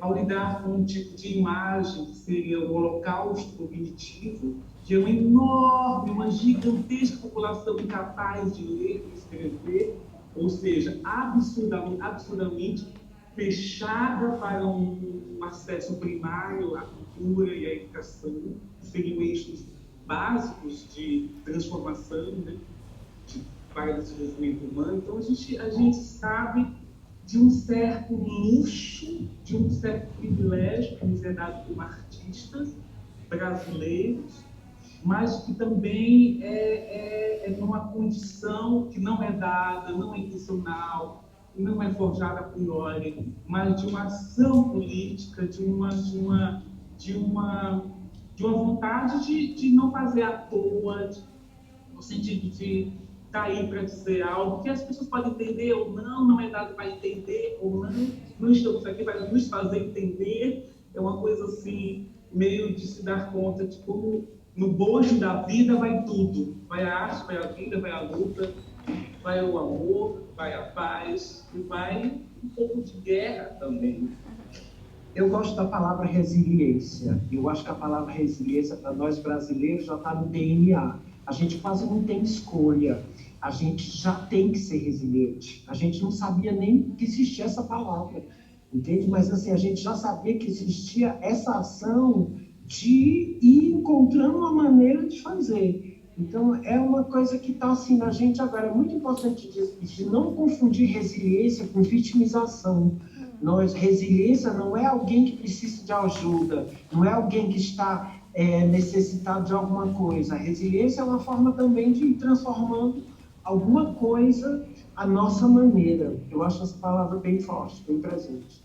ao lidar com um tipo de imagem que seria o holocausto cognitivo, que é uma enorme, uma gigantesca população incapaz de ler e escrever, ou seja, absurdamente fechada para um acesso primário à cultura e à educação, que seriam eixos básicos de transformação, né, para o desenvolvimento humano. Então, a gente sabe de um certo luxo, de um certo privilégio que nos é dado como artistas brasileiros, mas que também é numa condição que não é dada, não é intencional, não é forjada a priori, mas de uma ação política, de uma vontade de não fazer à toa, no sentido de estar aí para dizer algo que as pessoas podem entender ou não é dado para entender ou não estamos aqui para nos fazer entender. É uma coisa assim, meio de se dar conta de como no bojo da vida vai tudo. Vai a arte, vai a vida, vai a luta, vai o amor, vai a paz e vai um pouco de guerra também. Eu gosto da palavra resiliência. Eu acho que a palavra resiliência, para nós brasileiros, já está no DNA. A gente quase não tem escolha. A gente já tem que ser resiliente. A gente não sabia nem que existia essa palavra, entende? Mas assim, a gente já sabia que existia essa ação de ir encontrando uma maneira de fazer. Então, é uma coisa que está assim na gente agora. É muito importante de não confundir resiliência com vitimização. Resiliência não é alguém que precisa de ajuda, não é alguém que está necessitado de alguma coisa. A resiliência é uma forma também de ir transformando alguma coisa à nossa maneira. Eu acho essa palavra bem forte, bem presente.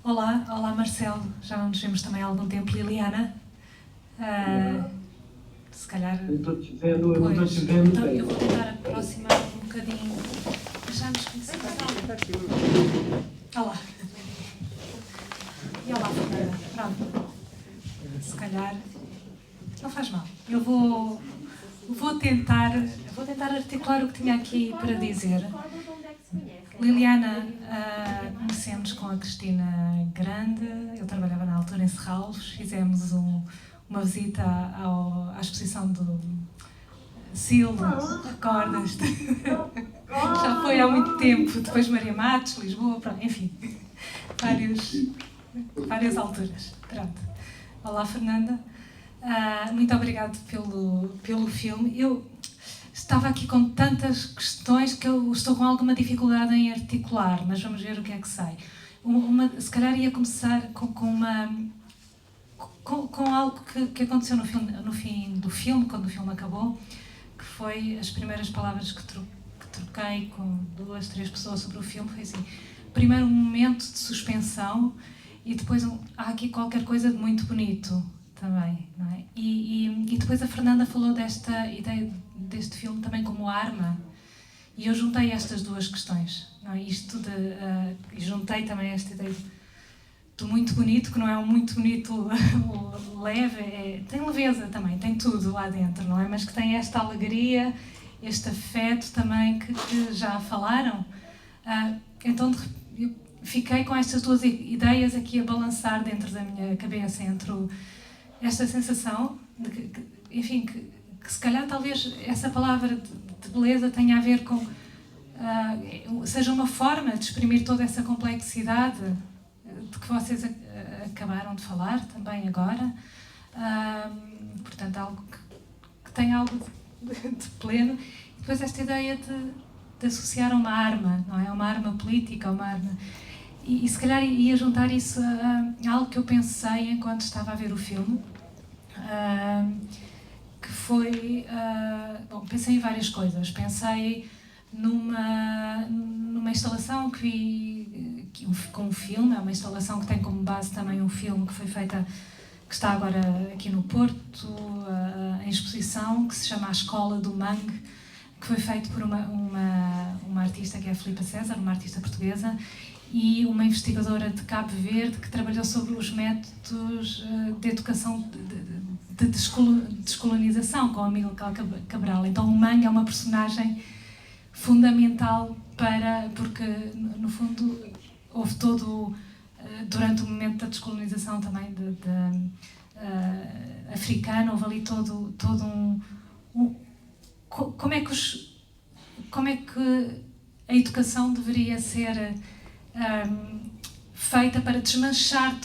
Olá Marcelo, já não nos vemos também há algum tempo. Liliana, se calhar... Eu não estou te vendo então, bem. Eu vou tentar aproximar um bocadinho. Já nos conhecemos. Olá. E olá, Fernanda. Pronto. Se calhar... Não faz mal. Eu vou tentar articular o que tinha aqui para dizer. Liliana, conhecemos com a Cristina Grande. Eu trabalhava na altura em Serralves. Fizemos uma visita à exposição do Silva, recordas-te? Já foi há muito tempo. Depois Maria Matos, Lisboa, pronto, enfim, várias alturas. Pronto. Olá, Fernanda. Muito obrigada pelo filme. Eu estava aqui com tantas questões que eu estou com alguma dificuldade em articular, mas vamos ver o que é que sai. Se calhar ia começar com algo que aconteceu no fim do filme, quando o filme acabou, que foi as primeiras palavras que troquei com 2, 3 pessoas sobre o filme. Foi assim, primeiro um momento de suspensão e depois há aqui qualquer coisa de muito bonito também, não é? E depois a Fernanda falou desta ideia deste filme também como arma, e eu juntei estas duas questões, não é? E juntei também esta ideia do muito bonito, que não é um muito bonito leve, tem leveza também, tem tudo lá dentro, não é? Mas que tem esta alegria, este afeto também que já falaram. Então eu fiquei com estas duas ideias aqui a balançar dentro da minha cabeça, entre esta sensação de que enfim, que se calhar talvez essa palavra de beleza tenha a ver com seja uma forma de exprimir toda essa complexidade de que vocês acabaram de falar também agora, portanto algo que tem algo de pleno, e depois esta ideia de associar a uma arma, não é? Uma arma política, uma arma, e se calhar ia juntar isso a algo que eu pensei enquanto estava a ver o filme, que foi, pensei em várias coisas. Pensei numa instalação que vi com um filme, é uma instalação que tem como base também um filme que foi feita, que está agora aqui no Porto, em exposição, que se chama A Escola do Mangue, que foi feito por uma artista que é a Filipa César, uma artista portuguesa, e uma investigadora de Cabo Verde que trabalhou sobre os métodos de educação de descolonização com a Miguel Cabral. Então o Mangue é uma personagem fundamental porque no fundo houve durante o momento da descolonização também africana, houve ali todo como é que a educação deveria ser feita para desmanchar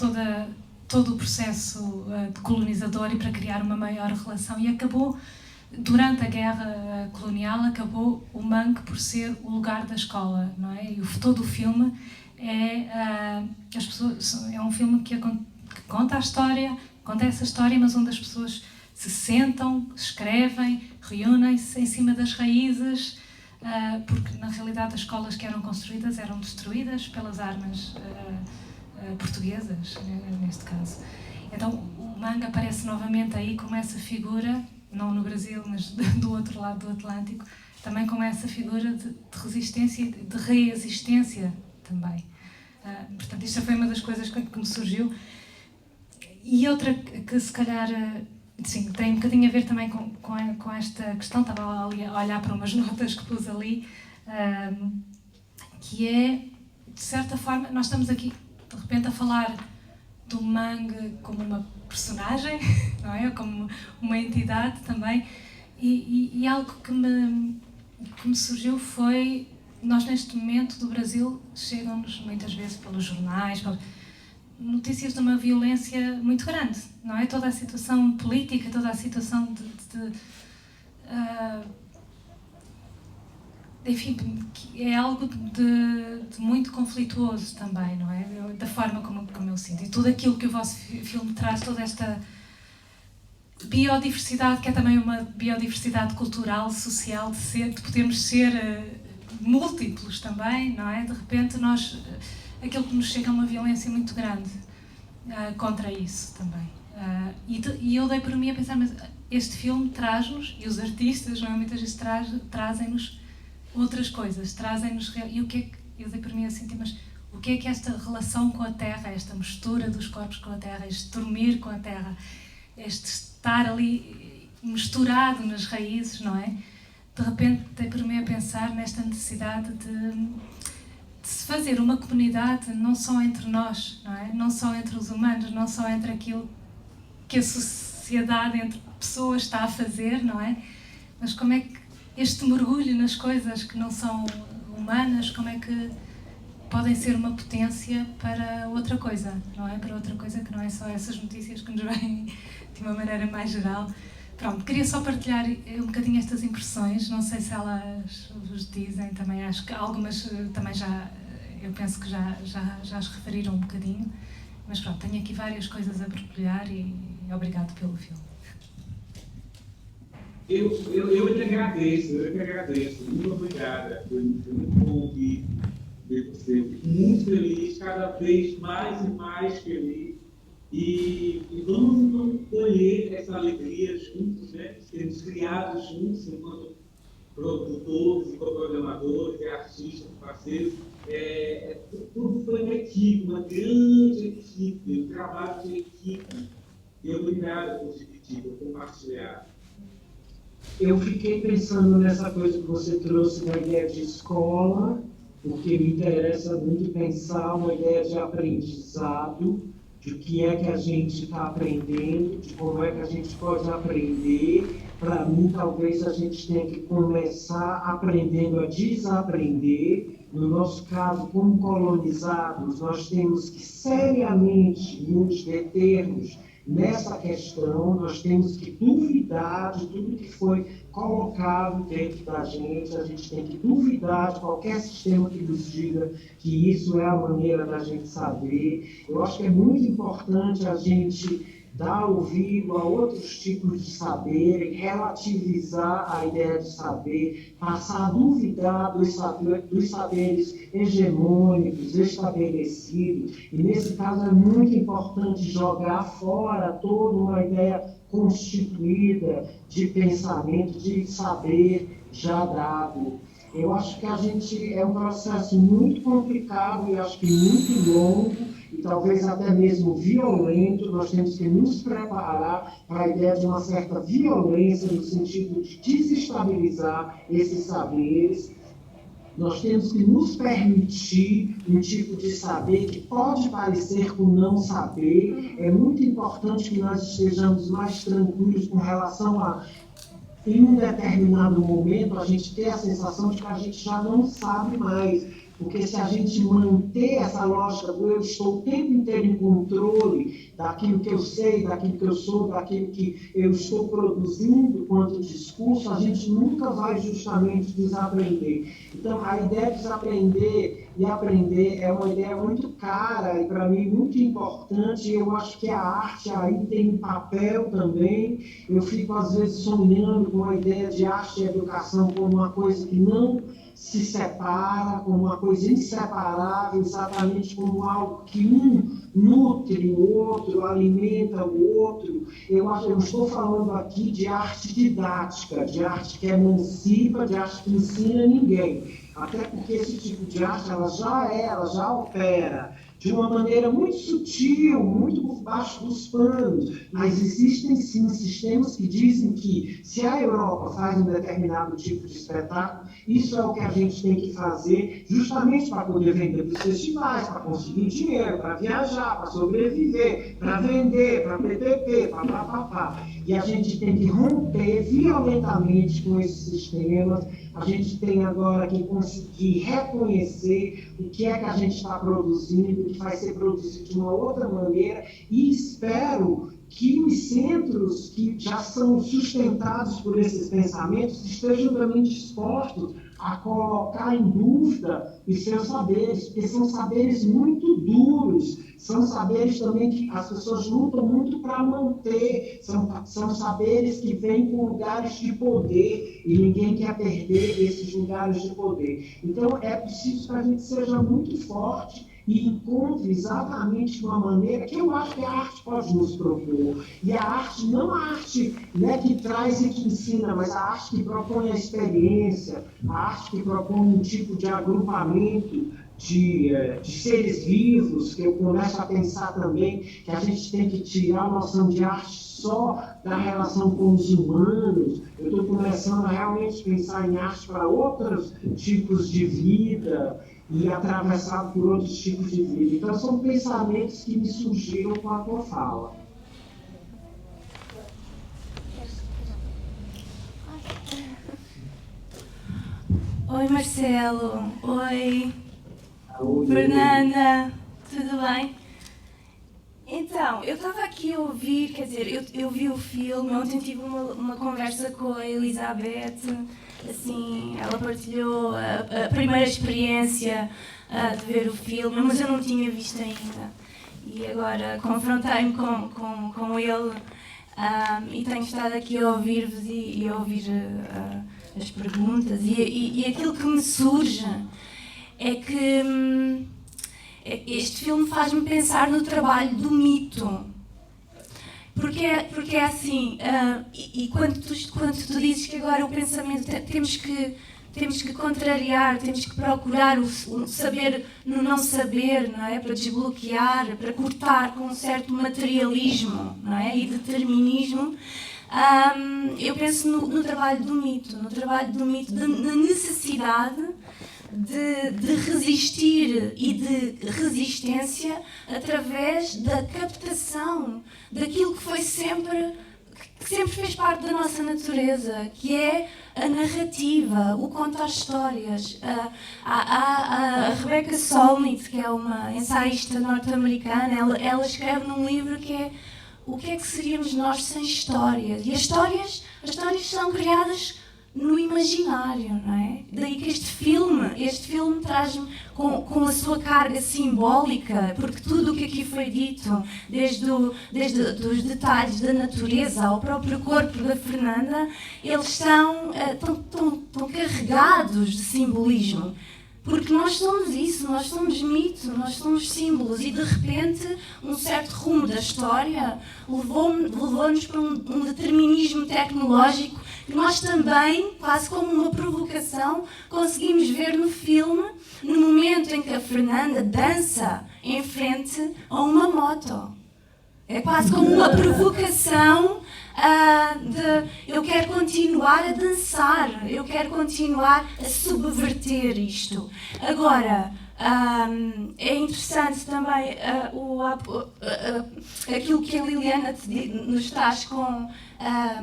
todo o processo colonizador e para criar uma maior relação. E acabou, durante a guerra colonial, acabou o mangue por ser o lugar da escola, não é? E todo o filme é um filme que conta a história, conta essa história, mas onde as pessoas se sentam, escrevem, reúnem-se em cima das raízes, porque na realidade as escolas que eram construídas eram destruídas pelas armas portuguesas, neste caso. Então o mangue aparece novamente aí como essa figura, não no Brasil, mas do outro lado do Atlântico, também como essa figura de resistência, de reexistência também. Portanto, isto foi uma das coisas que me surgiu. E outra que se calhar, sim, tem um bocadinho a ver também com esta questão, estava ali a olhar para umas notas que pus ali, que é, de certa forma, nós estamos aqui, de repente, a falar do mangue como uma personagem, não é? Como uma entidade também, e algo que me surgiu foi, nós neste momento do Brasil, chegam-nos muitas vezes pelos jornais, notícias de uma violência muito grande, não é? Toda a situação política, toda a situação enfim, é algo de muito conflituoso também, não é? Da forma como eu sinto. E tudo aquilo que o vosso filme traz, toda esta biodiversidade, que é também uma biodiversidade cultural, social, de podermos ser múltiplos também, não é? De repente aquilo que nos chega é uma violência muito grande contra isso também. E eu dei por mim a pensar, mas este filme traz-nos, e os artistas, não é? Muitas vezes trazem-nos outras coisas, trazem-nos... E o que é que eu dei por mim a sentir, mas o que é que esta relação com a terra, esta mistura dos corpos com a terra, este dormir com a terra, este estar ali misturado nas raízes, não é? De repente dei por mim a pensar nesta necessidade de se fazer uma comunidade não só entre nós, não é? Não só entre os humanos, não só entre aquilo que a sociedade, entre pessoas está a fazer, não é? Mas como é que este mergulho nas coisas que não são humanas, como é que podem ser uma potência para outra coisa, não é? Para outra coisa que não é só essas notícias que nos vêm de uma maneira mais geral. Pronto, queria só partilhar um bocadinho estas impressões, não sei se elas vos dizem, também acho que algumas também eu penso que já as referiram um bocadinho, mas pronto, tenho aqui várias coisas a partilhar e obrigado pelo filme. Eu que agradeço, muito obrigada, foi muito bom ouvir você, fico muito feliz, cada vez mais e mais feliz. E vamos colher essa alegria juntos, né? Sermos criados juntos enquanto produtores, programadores, artistas, parceiros. Tudo foi uma equipe, uma grande equipe, um trabalho de equipe. E obrigado por dividir, por compartilhar. Eu fiquei pensando nessa coisa que você trouxe da ideia de escola, porque me interessa muito pensar uma ideia de aprendizado, de o que é que a gente está aprendendo, de como é que a gente pode aprender. Para mim, talvez a gente tenha que começar aprendendo a desaprender. No nosso caso, como colonizados, nós temos que seriamente nos determos nessa questão, nós temos que duvidar de tudo que foi colocado dentro da gente, a gente tem que duvidar de qualquer sistema que nos diga que isso é a maneira da gente saber. Eu acho que é muito importante a gente dar ouvido a outros tipos de saber, relativizar a ideia de saber, passar a duvidar dos saberes hegemônicos, estabelecidos. E, nesse caso, é muito importante jogar fora toda uma ideia constituída de pensamento, de saber já dado. Eu acho que a gente é um processo muito complicado e acho que muito longo, e talvez até mesmo violento. Nós temos que nos preparar para a ideia de uma certa violência no sentido de desestabilizar esses saberes. Nós temos que nos permitir um tipo de saber que pode parecer com não saber. É muito importante que nós estejamos mais tranquilos com relação a, em um determinado momento, a gente ter a sensação de que a gente já não sabe mais. porque se a gente manter essa lógica do eu estou o tempo inteiro em controle daquilo que eu sei, daquilo que eu sou, daquilo que eu estou produzindo quanto discurso, a gente nunca vai justamente desaprender. Então, a ideia de desaprender e aprender é uma ideia muito cara e, para mim, muito importante. Eu acho que a arte aí tem um papel também. Eu fico, às vezes, sonhando com a ideia de arte e educação como uma coisa que não se separa, como uma coisa inseparável, exatamente como algo que um nutre o outro, alimenta o outro. Eu estou falando aqui de arte didática, de arte que emancipa, de arte que ensina ninguém. Até porque esse tipo de arte, ela já opera de uma maneira muito sutil, muito por baixo dos panos. Mas existem, sim, sistemas que dizem que se a Europa faz um determinado tipo de espetáculo, isso é o que a gente tem que fazer justamente para poder vender para os festivais, para conseguir dinheiro, para viajar, para sobreviver, para vender, para PPP, para papapá. E a gente tem que romper violentamente com esses sistemas. A gente tem agora que conseguir reconhecer o que é que a gente está produzindo, que vai ser produzido de uma outra maneira, e espero que os centros que já são sustentados por esses pensamentos estejam também dispostos a colocar em dúvida os seus saberes, porque são saberes muito duros, são saberes também que as pessoas lutam muito para manter, são saberes que vêm com lugares de poder e ninguém quer perder esses lugares de poder. Então é preciso que a gente seja muito forte e encontre exatamente uma maneira que eu acho que a arte pode nos propor. E a arte, não a arte, né, que traz e que ensina, mas a arte que propõe a experiência, a arte que propõe um tipo de agrupamento de seres vivos, que eu começo a pensar também que a gente tem que tirar a noção de arte só da relação com os humanos. Eu estou começando a realmente pensar em arte para outros tipos de vida, e atravessado por outros tipos de vida. Então, são pensamentos que me surgiram com a tua fala. Oi, Marcelo. Oi, Fernanda. Tudo bem? Então, eu estava aqui a ouvir, quer dizer, eu vi o filme, ontem tive uma conversa com a Elizabeth. Assim, ela partilhou a primeira experiência de ver o filme, mas eu não tinha visto ainda. E agora confrontei-me com ele e tenho estado aqui a ouvir-vos e a ouvir as perguntas. E aquilo que me surge é que este filme faz-me pensar no trabalho do mito. Porque é assim, e quando tu dizes que agora o pensamento temos que contrariar, temos que procurar o saber no não saber, não é? Para desbloquear, para cortar com um certo materialismo, não é? E determinismo, eu penso no trabalho do mito, na necessidade de resistir e de resistência através da captação daquilo que sempre fez parte da nossa natureza, que é a narrativa, o contar histórias. A Rebecca Solnit, que é uma ensaísta norte-americana, ela escreve num livro que é O que é que seríamos nós sem histórias? E as histórias são criadas no imaginário, não é? Daí que este filme traz-me com a sua carga simbólica, porque tudo o que aqui foi dito, desde os detalhes da natureza ao próprio corpo da Fernanda, eles estão carregados de simbolismo. Porque nós somos isso, nós somos mito, nós somos símbolos, e de repente um certo rumo da história levou-nos para um determinismo tecnológico que nós também, quase como uma provocação, conseguimos ver no filme, no momento em que a Fernanda dança em frente a uma moto. É quase como uma provocação eu quero continuar a dançar, eu quero continuar a subverter isto. Agora, é interessante também aquilo que a Liliana nos traz com...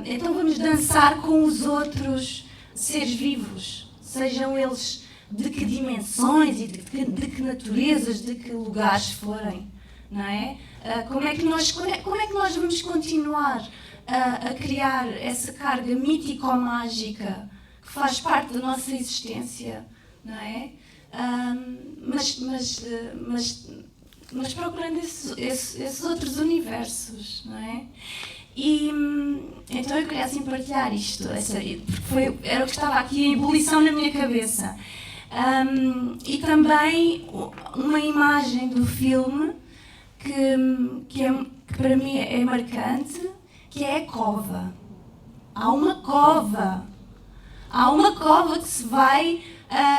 então vamos dançar com os outros seres vivos, sejam eles de que dimensões e de que naturezas, de que lugares forem, não é? Como é que nós vamos continuar a criar essa carga mítico-mágica que faz parte da nossa existência, não é? Mas procurando esses outros universos, não é? E então eu queria assim partilhar isto, era o que estava aqui em ebulição na minha cabeça. E também uma imagem do filme que para mim é marcante, que é a cova. Há uma cova que se vai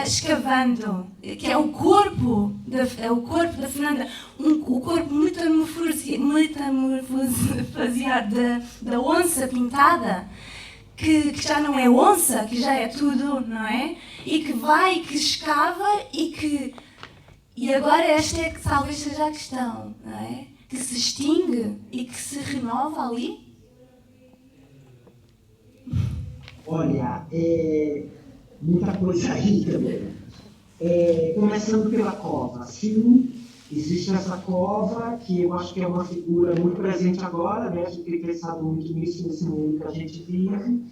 escavando, que é o corpo da Fernanda, o corpo metamorfoseado da onça pintada, que já não é onça, que já é tudo, não é? E que escava e agora esta é que talvez seja a questão, não é? Que se extingue e que se renova ali. Olha, muita coisa aí também. Começando pela cova. Sim, existe essa cova, que eu acho que é uma figura muito presente agora, né? A gente tem pensado muito nisso, nesse mundo que a gente vive.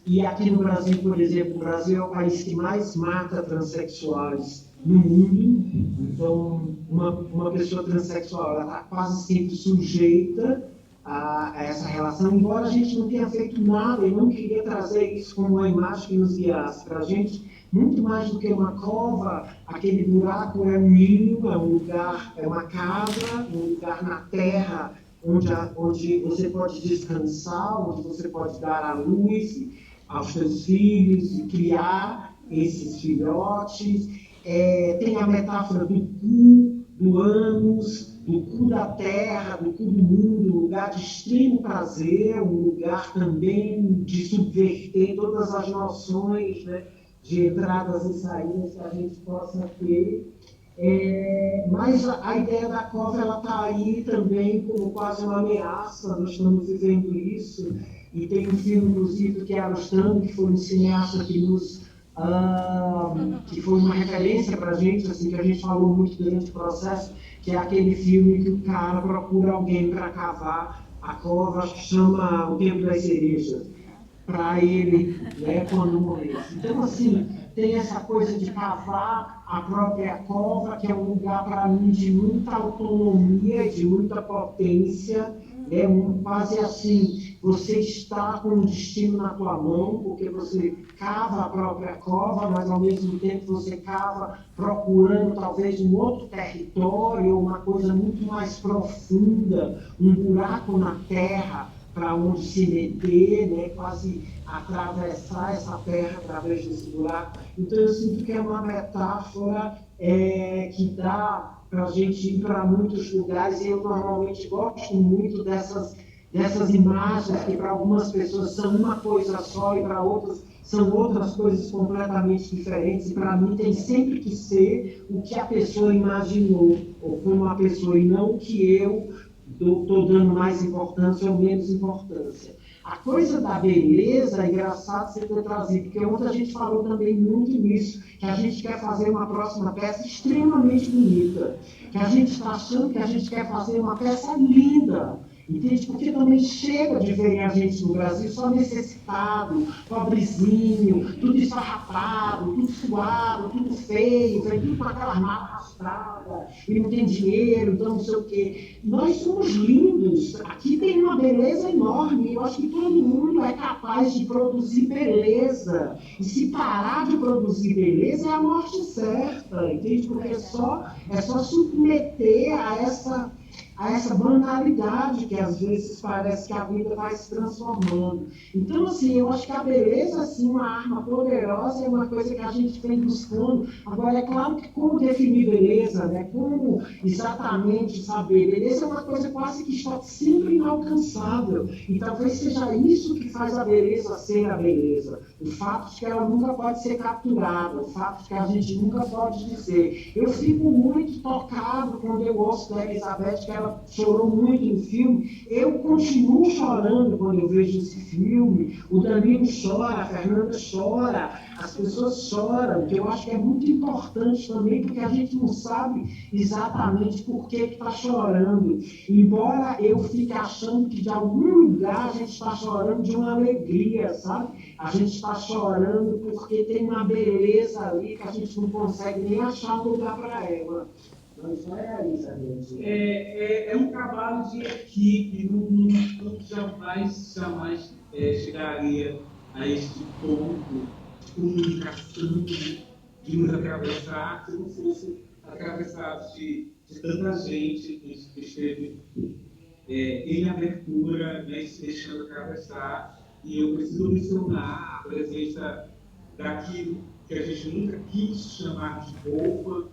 E aqui no Brasil, por exemplo, o Brasil é o país que mais mata transexuais no mundo. Então, uma pessoa transexual, ela está quase sempre sujeita a essa relação, embora a gente não tenha feito nada, eu não queria trazer isso como uma imagem que nos guiasse para a gente, muito mais do que uma cova, aquele buraco é um ninho, é um lugar, é uma casa, um lugar na terra, onde você pode descansar, onde você pode dar a luz aos seus filhos e criar esses filhotes. Tem a metáfora do cu, do ânus, do cu da terra, do cu do mundo, um lugar de extremo prazer, um lugar também de subverter todas as noções, né, de entradas e saídas que a gente possa ter. Mas a ideia da cova está aí também como quase uma ameaça, nós estamos vivendo isso, e tem um filme, inclusive, que é Arostano, que foi um cineasta que foi uma referência para a gente, assim, que a gente falou muito durante o processo, que é aquele filme que o cara procura alguém para cavar a cova, que chama O Tempo das Cerejas, para ele, né, quando morrer. Então, assim, tem essa coisa de cavar a própria cova, que é um lugar, para mim, de muita autonomia, de muita potência, quase assim, você está com o destino na tua mão, porque você cava a própria cova, mas ao mesmo tempo você cava procurando talvez um outro território, uma coisa muito mais profunda, um buraco na terra para onde se meter, né, quase atravessar essa terra através desse buraco. Então eu sinto que é uma metáfora que dá para a gente ir para muitos lugares, e eu normalmente gosto muito dessas imagens que para algumas pessoas são uma coisa só e para outras são outras coisas completamente diferentes, e para mim tem sempre que ser o que a pessoa imaginou, ou como a pessoa, e não o que eu estou dando mais importância ou menos importância. A coisa da beleza é engraçado você ter trazido, porque ontem a gente falou também muito nisso, que a gente quer fazer uma próxima peça extremamente bonita, que a gente está achando que a gente quer fazer uma peça linda, entende? Porque também chega de ver a gente no Brasil só necessitado, pobrezinho, tudo esfarrapado, tudo suado, tudo feio, vem tudo com aquela mala arrastada, e não tem dinheiro, então não sei o quê. Nós somos lindos, aqui tem uma beleza enorme, eu acho que todo mundo é capaz de produzir beleza, e se parar de produzir beleza é a morte certa, entende? Porque é só submeter a essa banalidade que às vezes parece que a vida vai se transformando. Então, assim, eu acho que a beleza, assim, uma arma poderosa, é uma coisa que a gente vem buscando. Agora, é claro que como definir beleza, né? Como exatamente saber? Beleza é uma coisa quase que está sempre inalcançável. E talvez seja isso que faz a beleza ser a beleza. O fato de que ela nunca pode ser capturada, o fato de que a gente nunca pode dizer. Eu fico muito tocado quando eu ouço da Elizabeth que ela ela chorou muito no filme. Eu continuo chorando quando eu vejo esse filme. O Danilo chora, a Fernanda chora, as pessoas choram, que eu acho que é muito importante também, porque a gente não sabe exatamente por que está chorando. Embora eu fique achando que de algum lugar a gente está chorando de uma alegria, sabe? A gente está chorando porque tem uma beleza ali que a gente não consegue nem achar um lugar para ela. Mas não é isso, gente. É um trabalho de equipe, não jamais chegaria a este ponto de comunicação, de nos atravessar, se não fosse atravessado de tanta gente que esteve em abertura, né, se deixando atravessar. E eu preciso mencionar a presença daquilo que a gente nunca quis chamar de roupa,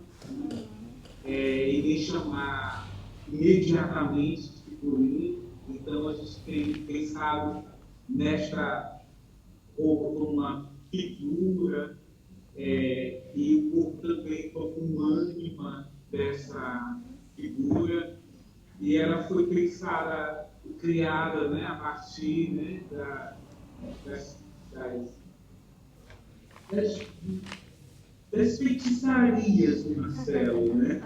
e nem chamar imediatamente de figurino. Então a gente tem pensado nesta roupa como uma figura, e o corpo também como um ânima dessa figura. E ela foi pensada, criada, né, a partir, né, das feitiçarias do Marcelo, né?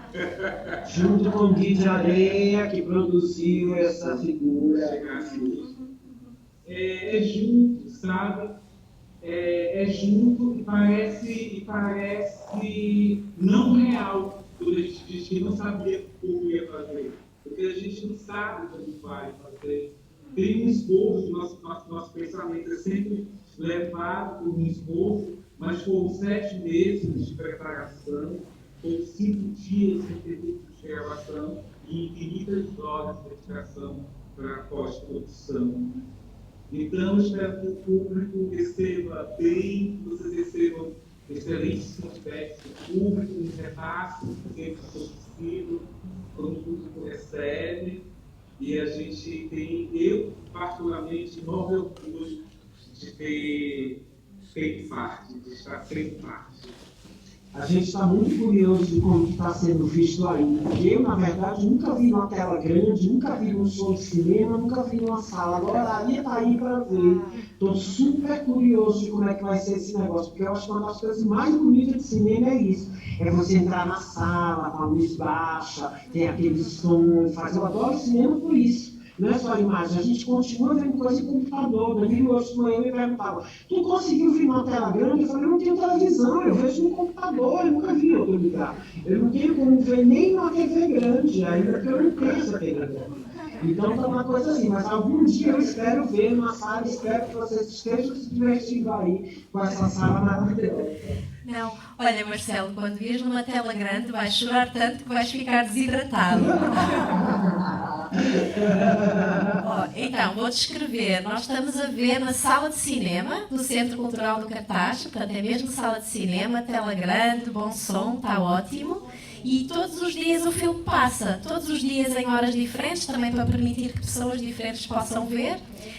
Junto com o Gui de Areia, que produziu essa figura. É junto, sabe? É junto e parece não real quando a gente diz que não sabia como ia fazer. Porque a gente não sabe como vai fazer. Tem um esforço, nosso pensamento é sempre levado por um esforço, mas foram 7 meses de preparação, foram 5 dias de gravação e infinitas horas de dedicação para a pós-produção. Então, espero que o público receba bem, que vocês recebam excelentes feedbacks do público, nos repasses, sempre que for possível, quando o público recebe. E a gente tem, eu particularmente, enorme orgulho de ter feito parte, de estar sendo parte. A gente está muito curioso de como está sendo visto aí. Eu, na verdade, nunca vi uma tela grande, nunca vi um show de cinema, nunca vi uma sala. Agora a Lia está aí para ver. Estou super curioso de como é que vai ser esse negócio, porque eu acho que uma das coisas mais bonitas de cinema é isso. É você entrar na sala com a luz baixa, tem aquele som, eu adoro cinema por isso. Não é só a imagem, a gente continua vendo coisa em computador. Danilo hoje de manhã me perguntava, tu conseguiu ver uma tela grande? Eu falei, eu não tenho televisão, eu vejo no computador, eu nunca vi em outro lugar. Eu não tenho como ver nem uma TV grande, ainda que eu não tenha essa TV grande. Então tá uma coisa assim, mas algum dia eu espero ver numa sala, espero que vocês estejam se divertindo aí com essa sala maravilhosa. Não, olha Marcelo, quando vês numa tela grande vais chorar tanto que vais ficar desidratado. Então, vou descrever. Nós estamos a ver na sala de cinema do Centro Cultural do Cartaz, portanto é mesmo sala de cinema, tela grande, bom som, está ótimo. E todos os dias o filme passa, todos os dias em horas diferentes, também para permitir que pessoas diferentes possam ver.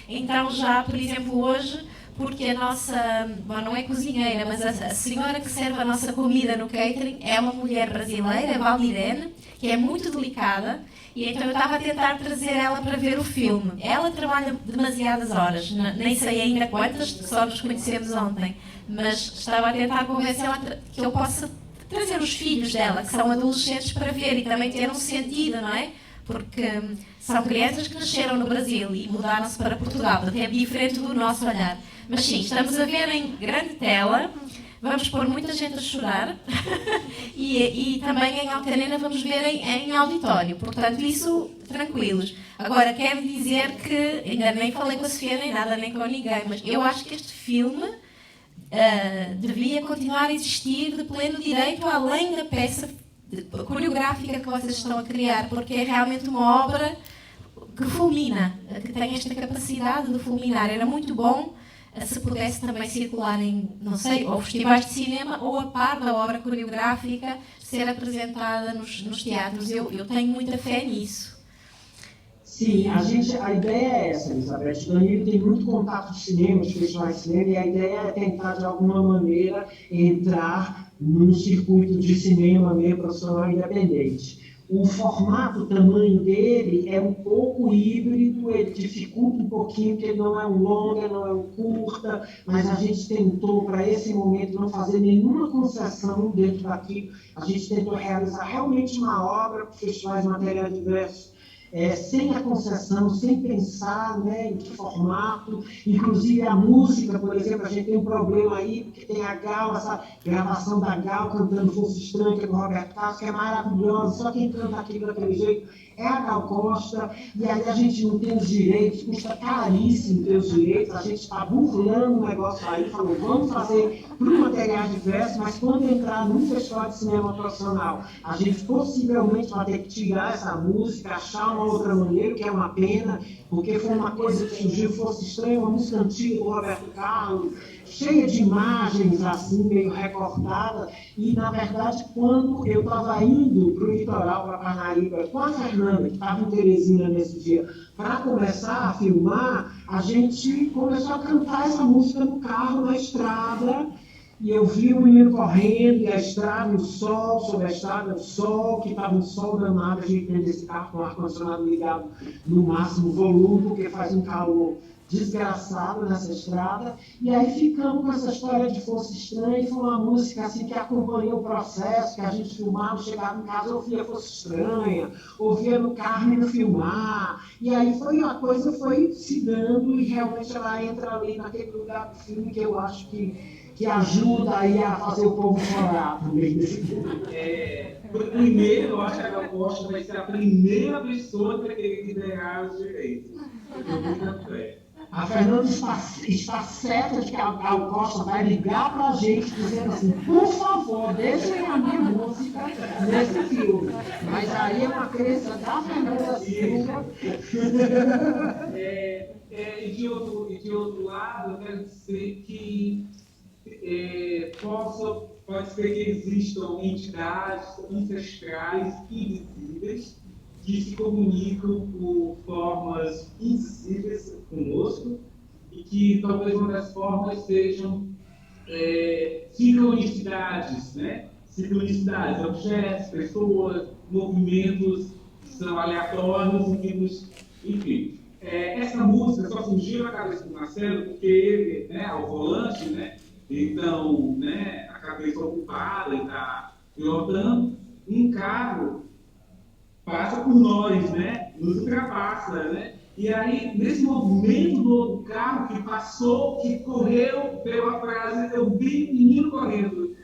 Então já, por exemplo, hoje, porque a nossa, bom, não é cozinheira, mas a senhora que serve a nossa comida no catering é uma mulher brasileira, a Valdirene, que é muito delicada, e então eu estava a tentar trazer ela para ver o filme. Ela trabalha demasiadas horas, nem sei ainda quantas, só nos conhecemos ontem, mas estava a tentar convencê-la que eu possa trazer os filhos dela, que são adolescentes, para ver e também ter um sentido, não é? Porque são crianças que nasceram no Brasil e mudaram-se para Portugal, portanto é diferente do nosso olhar. Mas sim, estamos a ver em grande tela, vamos pôr muita gente a chorar e também em Alcanena vamos ver em auditório, portanto isso tranquilos. Agora, quero dizer que, ainda nem falei com a Sofia nem nada, nem com ninguém, mas eu acho que este filme devia continuar a existir de pleno direito, além da peça coreográfica que vocês estão a criar, porque é realmente uma obra que fulmina, que tem esta capacidade de fulminar. Era muito bom se pudesse também circular em, não sei, ou festivais de cinema, ou a par da obra coreográfica ser apresentada nos teatros. Eu tenho muita fé nisso. Sim, a ideia é essa, Elizabeth. O Danilo tem muito contato de cinema, de festivais de cinema, e a ideia é tentar, de alguma maneira, entrar num circuito de cinema meio profissional independente. O formato, o tamanho dele é um pouco híbrido, ele dificulta um pouquinho, porque ele não é um longa, não é um curta, mas a gente tentou, para esse momento, não fazer nenhuma concessão dentro daquilo. A gente tentou realizar realmente uma obra para festivais de materiais diversos, sem a concessão, sem pensar, né, em que formato. Inclusive a música, por exemplo, a gente tem um problema aí, porque tem a Gal, essa gravação da Gal cantando Força Estranha, que é com o Roberto Carlos, que é maravilhosa, só quem canta aquilo daquele jeito é a Gal Costa, e aí a gente não tem os direitos, custa caríssimo ter os direitos, a gente está burlando o negócio aí, falou, vamos fazer para o material diverso, mas quando entrar num festival de cinema profissional, a gente possivelmente vai ter que tirar essa música, achar uma outra maneira, que é uma pena, porque foi uma coisa que surgiu, Força Estranha, uma música antiga do Roberto Carlos, cheia de imagens, assim, meio recortada, e, na verdade, quando eu estava indo para o litoral, para Parnaíba, com a Fernanda, que estava em Teresina nesse dia, para começar a filmar, a gente começou a cantar essa música no carro, na estrada, e eu vi o menino correndo, e a estrada, o sol, sobre a estrada, o sol, que estava um sol danado, a gente tem esse carro com o ar-condicionado ligado no máximo volume, porque faz um calor desgraçado nessa estrada, e aí ficamos com essa história de Força Estranha, e foi uma música assim que acompanhou o processo, que a gente filmava, chegava em casa, ouvia Força Estranha, ouvia no carro indo filmar, e aí a coisa foi se dando, e realmente ela entra ali naquele lugar do filme que eu acho que ajuda aí a fazer o povo chorar também. Primeiro, eu acho que a Gal Costa vai ser a primeira pessoa que vai querer liberar os direitos. Eu tenho muita fé. A Fernanda está certa de que a Gal Costa vai ligar para a gente dizendo assim, por favor, deixem a minha música nesse filme. Mas aí é uma crença da Fernanda Silva. E de outro lado, eu quero dizer que pode ser que existam entidades ancestrais invisíveis que se comunicam por formas invisíveis conosco e que talvez uma das formas sejam sincronicidades, né? Sincronicidades, objetos, pessoas, movimentos que são aleatórios e que nos... Enfim, essa música só surgiu na cabeça do Marcelo porque ele, né, ao volante, né? Então, né, a cabeça ocupada e está pilotando, um carro passa por nós, né? Nos ultrapassa, né? E aí, nesse movimento do carro que passou, que correu, veio a frase, eu vi o menino correndo,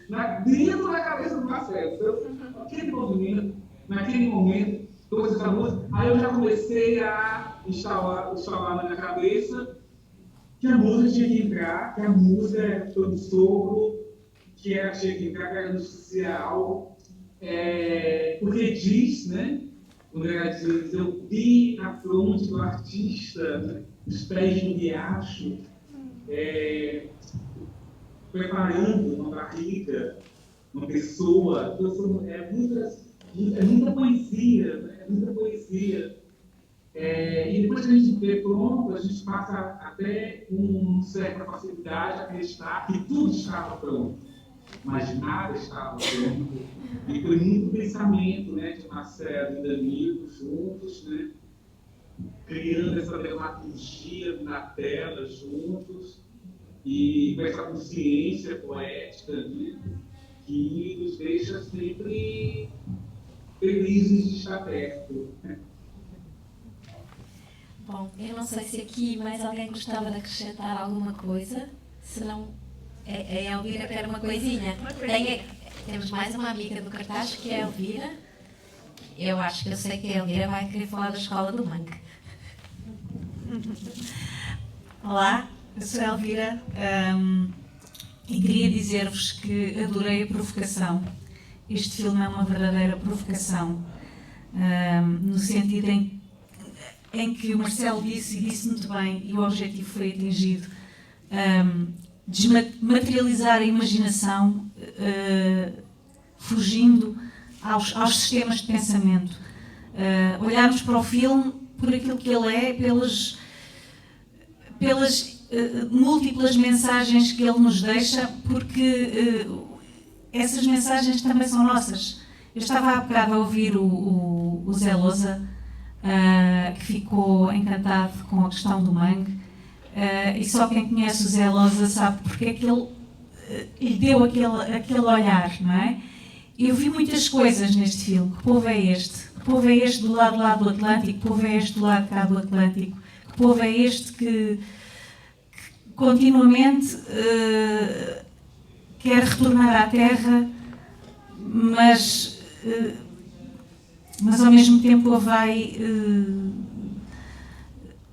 dentro da cabeça do Marcelo. Então, aquele movimento, naquele momento, toda essa música, aí eu já comecei a instalar na minha cabeça que a música tinha que entrar, que a música foi um sopro, que tinha que entrar, que era no social, porque diz, né? Quando ela diz, eu vi na fronte do artista, né, os pés no riacho, preparando uma barriga, uma pessoa, é muita poesia, né? É muita poesia. E depois que a gente vê pronto, a gente passa até com certa facilidade a acreditar que tudo estava pronto, mas nada estava pronto. E foi muito pensamento, né, de Marcelo e Danilo juntos, né, criando essa dramaturgia na tela juntos e com essa consciência poética, né, que nos deixa sempre felizes de estar perto. Né? Bom, eu não sei se aqui mais alguém gostava de acrescentar alguma coisa, se não, a Elvira quer uma coisinha. Temos mais uma amiga do cartaz, que é a Elvira. Eu acho que eu sei que a Elvira vai querer falar da Escola do Mangue. Olá, eu sou a Elvira e queria dizer-vos que adorei a provocação. Este filme é uma verdadeira provocação, no sentido em que o Marcelo disse, e disse muito bem, e o objetivo foi atingido, desmaterializar a imaginação, fugindo aos sistemas de pensamento. Olharmos para o filme por aquilo que ele é, pelas múltiplas mensagens que ele nos deixa, porque essas mensagens também são nossas. Eu estava há bocado a ouvir o Zé Lousa, que ficou encantado com a questão do mangue, e só quem conhece o Zé Lousa sabe porque é que ele lhe deu aquele olhar, não é? Eu vi muitas coisas neste filme. Que povo é este? Que povo é este do lado lá do Atlântico? Que povo é este do lado cá do Atlântico? Que povo é este que continuamente quer retornar à terra, mas ao mesmo tempo a vai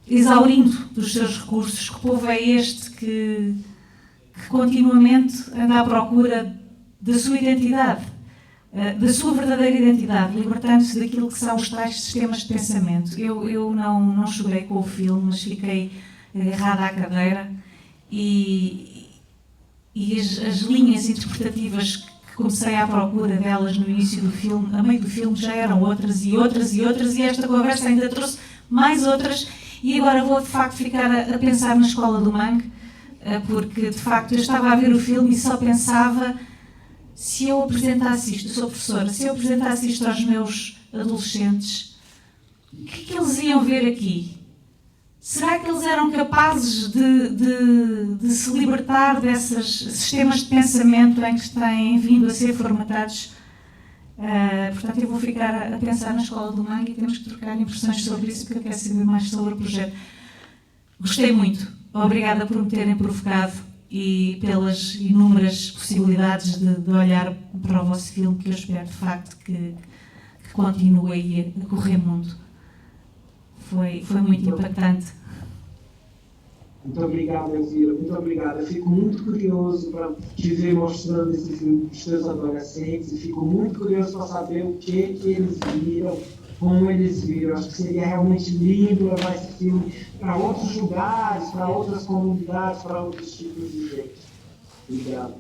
exaurindo dos seus recursos? Que povo é este que continuamente anda à procura da sua identidade, da sua verdadeira identidade, libertando-se daquilo que são os tais sistemas de pensamento? Eu não chorei com o filme, mas fiquei agarrada à cadeira e as linhas interpretativas que comecei à procura delas no início do filme, a meio do filme já eram outras e outras e outras, e esta conversa ainda trouxe mais outras, e agora vou de facto ficar a pensar na escola do mangue, porque de facto eu estava a ver o filme e só pensava, se eu apresentasse isto, eu sou professora, se eu apresentasse isto aos meus adolescentes, o que é que eles iam ver aqui? Será que eles eram capazes de se libertar desses sistemas de pensamento em que têm vindo a ser formatados? Portanto, eu vou ficar a pensar na escola do mangue e temos que trocar impressões sobre isso, porque eu quero saber mais sobre o projeto. Gostei muito. Obrigada por me terem provocado e pelas inúmeras possibilidades de olhar para o vosso filme, que eu espero de facto que continue aí a correr mundo. Foi muito impactante. Muito obrigado, Elvira, muito obrigado. Eu fico muito curioso para te ver mostrando esse filme para os teus adolescentes e fico muito curioso para saber o que eles viram, como eles viram. Acho que seria realmente lindo levar esse filme para outros lugares, para outras comunidades, para outros tipos de gente. Obrigado.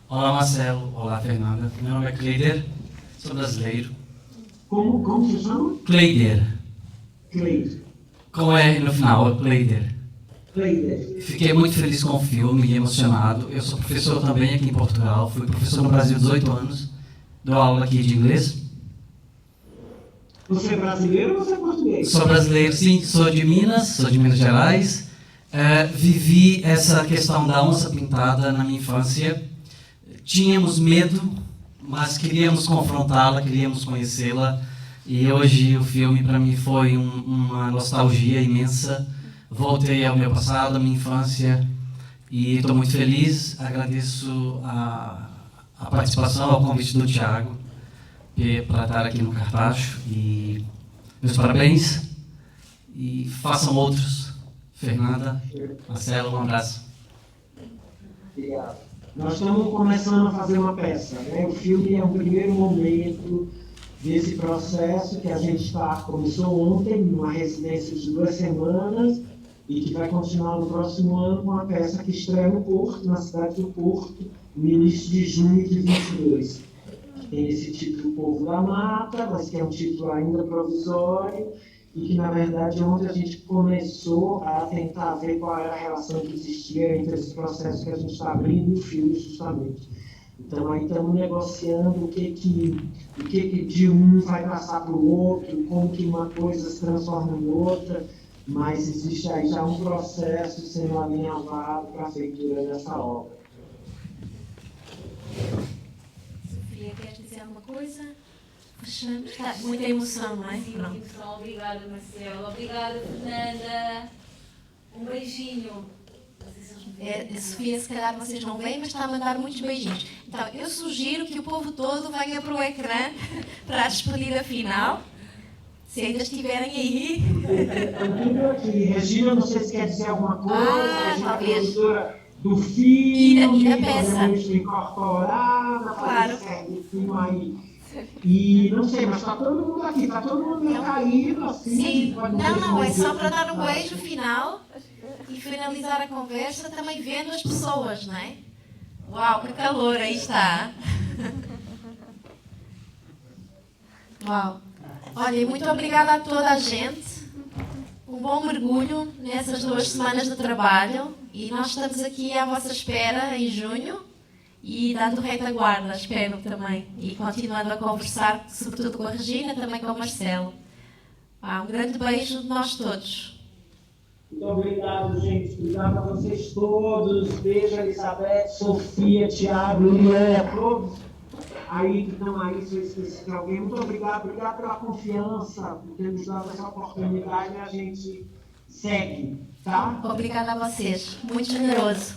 Olá, Marcelo. Olá, Fernanda. Meu nome é Cleider, sou brasileiro. Como se chama? Cleider. Cleider. Com R no final, Cleider. Cleider. Fiquei muito feliz com o filme e emocionado. Eu sou professor também aqui em Portugal. Fui professor no Brasil 18 anos. Dou aula aqui de inglês. Você é brasileiro ou você é português? Sou brasileiro, sim. Sou de Minas Gerais. Vivi essa questão da onça pintada na minha infância. Tínhamos medo, mas queríamos confrontá-la, queríamos conhecê-la. E hoje o filme para mim foi uma nostalgia imensa. Voltei ao meu passado, à minha infância, e estou muito feliz. Agradeço a participação, ao convite do Thiago para estar aqui no Cartacho. E meus parabéns e façam outros. Fernanda, Marcelo, um abraço. Obrigado. Nós estamos começando a fazer uma peça, né? O filme é o primeiro momento desse processo que a gente começou ontem, numa residência de 2 semanas, e que vai continuar no próximo ano com uma peça que estreia no Porto, na cidade do Porto, no início de junho de 22. Tem esse título Povo da Mata, mas que é um título ainda provisório, e que, na verdade, ontem a gente começou a tentar ver qual era a relação que existia entre esses processos que a gente está abrindo no filme, justamente. Então, aí estamos negociando o que de um vai passar para o outro, como que uma coisa se transforma em outra, mas existe aí já um processo sendo alinhavado para a feitura dessa obra. Sofia, queres dizer alguma coisa? Fechamos. Está muita emoção, não é? Pronto. Obrigada, Marcelo. Obrigada, Fernanda. Um beijinho. Sofia, se calhar vocês não veem, mas está a mandar muitos beijinhos. Então, eu sugiro que o povo todo venha para o ecrã para a despedida final, se ainda estiverem aí. Aqui, Regina, não sei se quer dizer alguma coisa. Regina, talvez. Produtora do filme, E da peça. podemos incorporar para Claro. fazer do filme aí. E não sei, mas está todo mundo aqui, está todo mundo meio caído, assim. Sim, pode não, é só para dar um responder. beijo final e finalizar a conversa também vendo as pessoas, não é? Uau, que calor, aí está. Uau. Olha, muito obrigada a toda a gente. Um bom mergulho nessas 2 semanas de trabalho e nós estamos aqui à vossa espera em junho e dando retaguarda, espero também, e continuando a conversar, sobretudo com a Regina, também com o Marcelo. Um grande beijo de nós todos. Muito obrigado, gente. Obrigado a vocês todos. Beijo, Elizabeth, Sofia, Thiago, Lilian, todos aí que estão aí, se eu esqueci de alguém. Muito obrigado. Obrigado pela confiança, por ter nos dado essa oportunidade e a gente segue, tá? Obrigada a vocês. Muito generoso.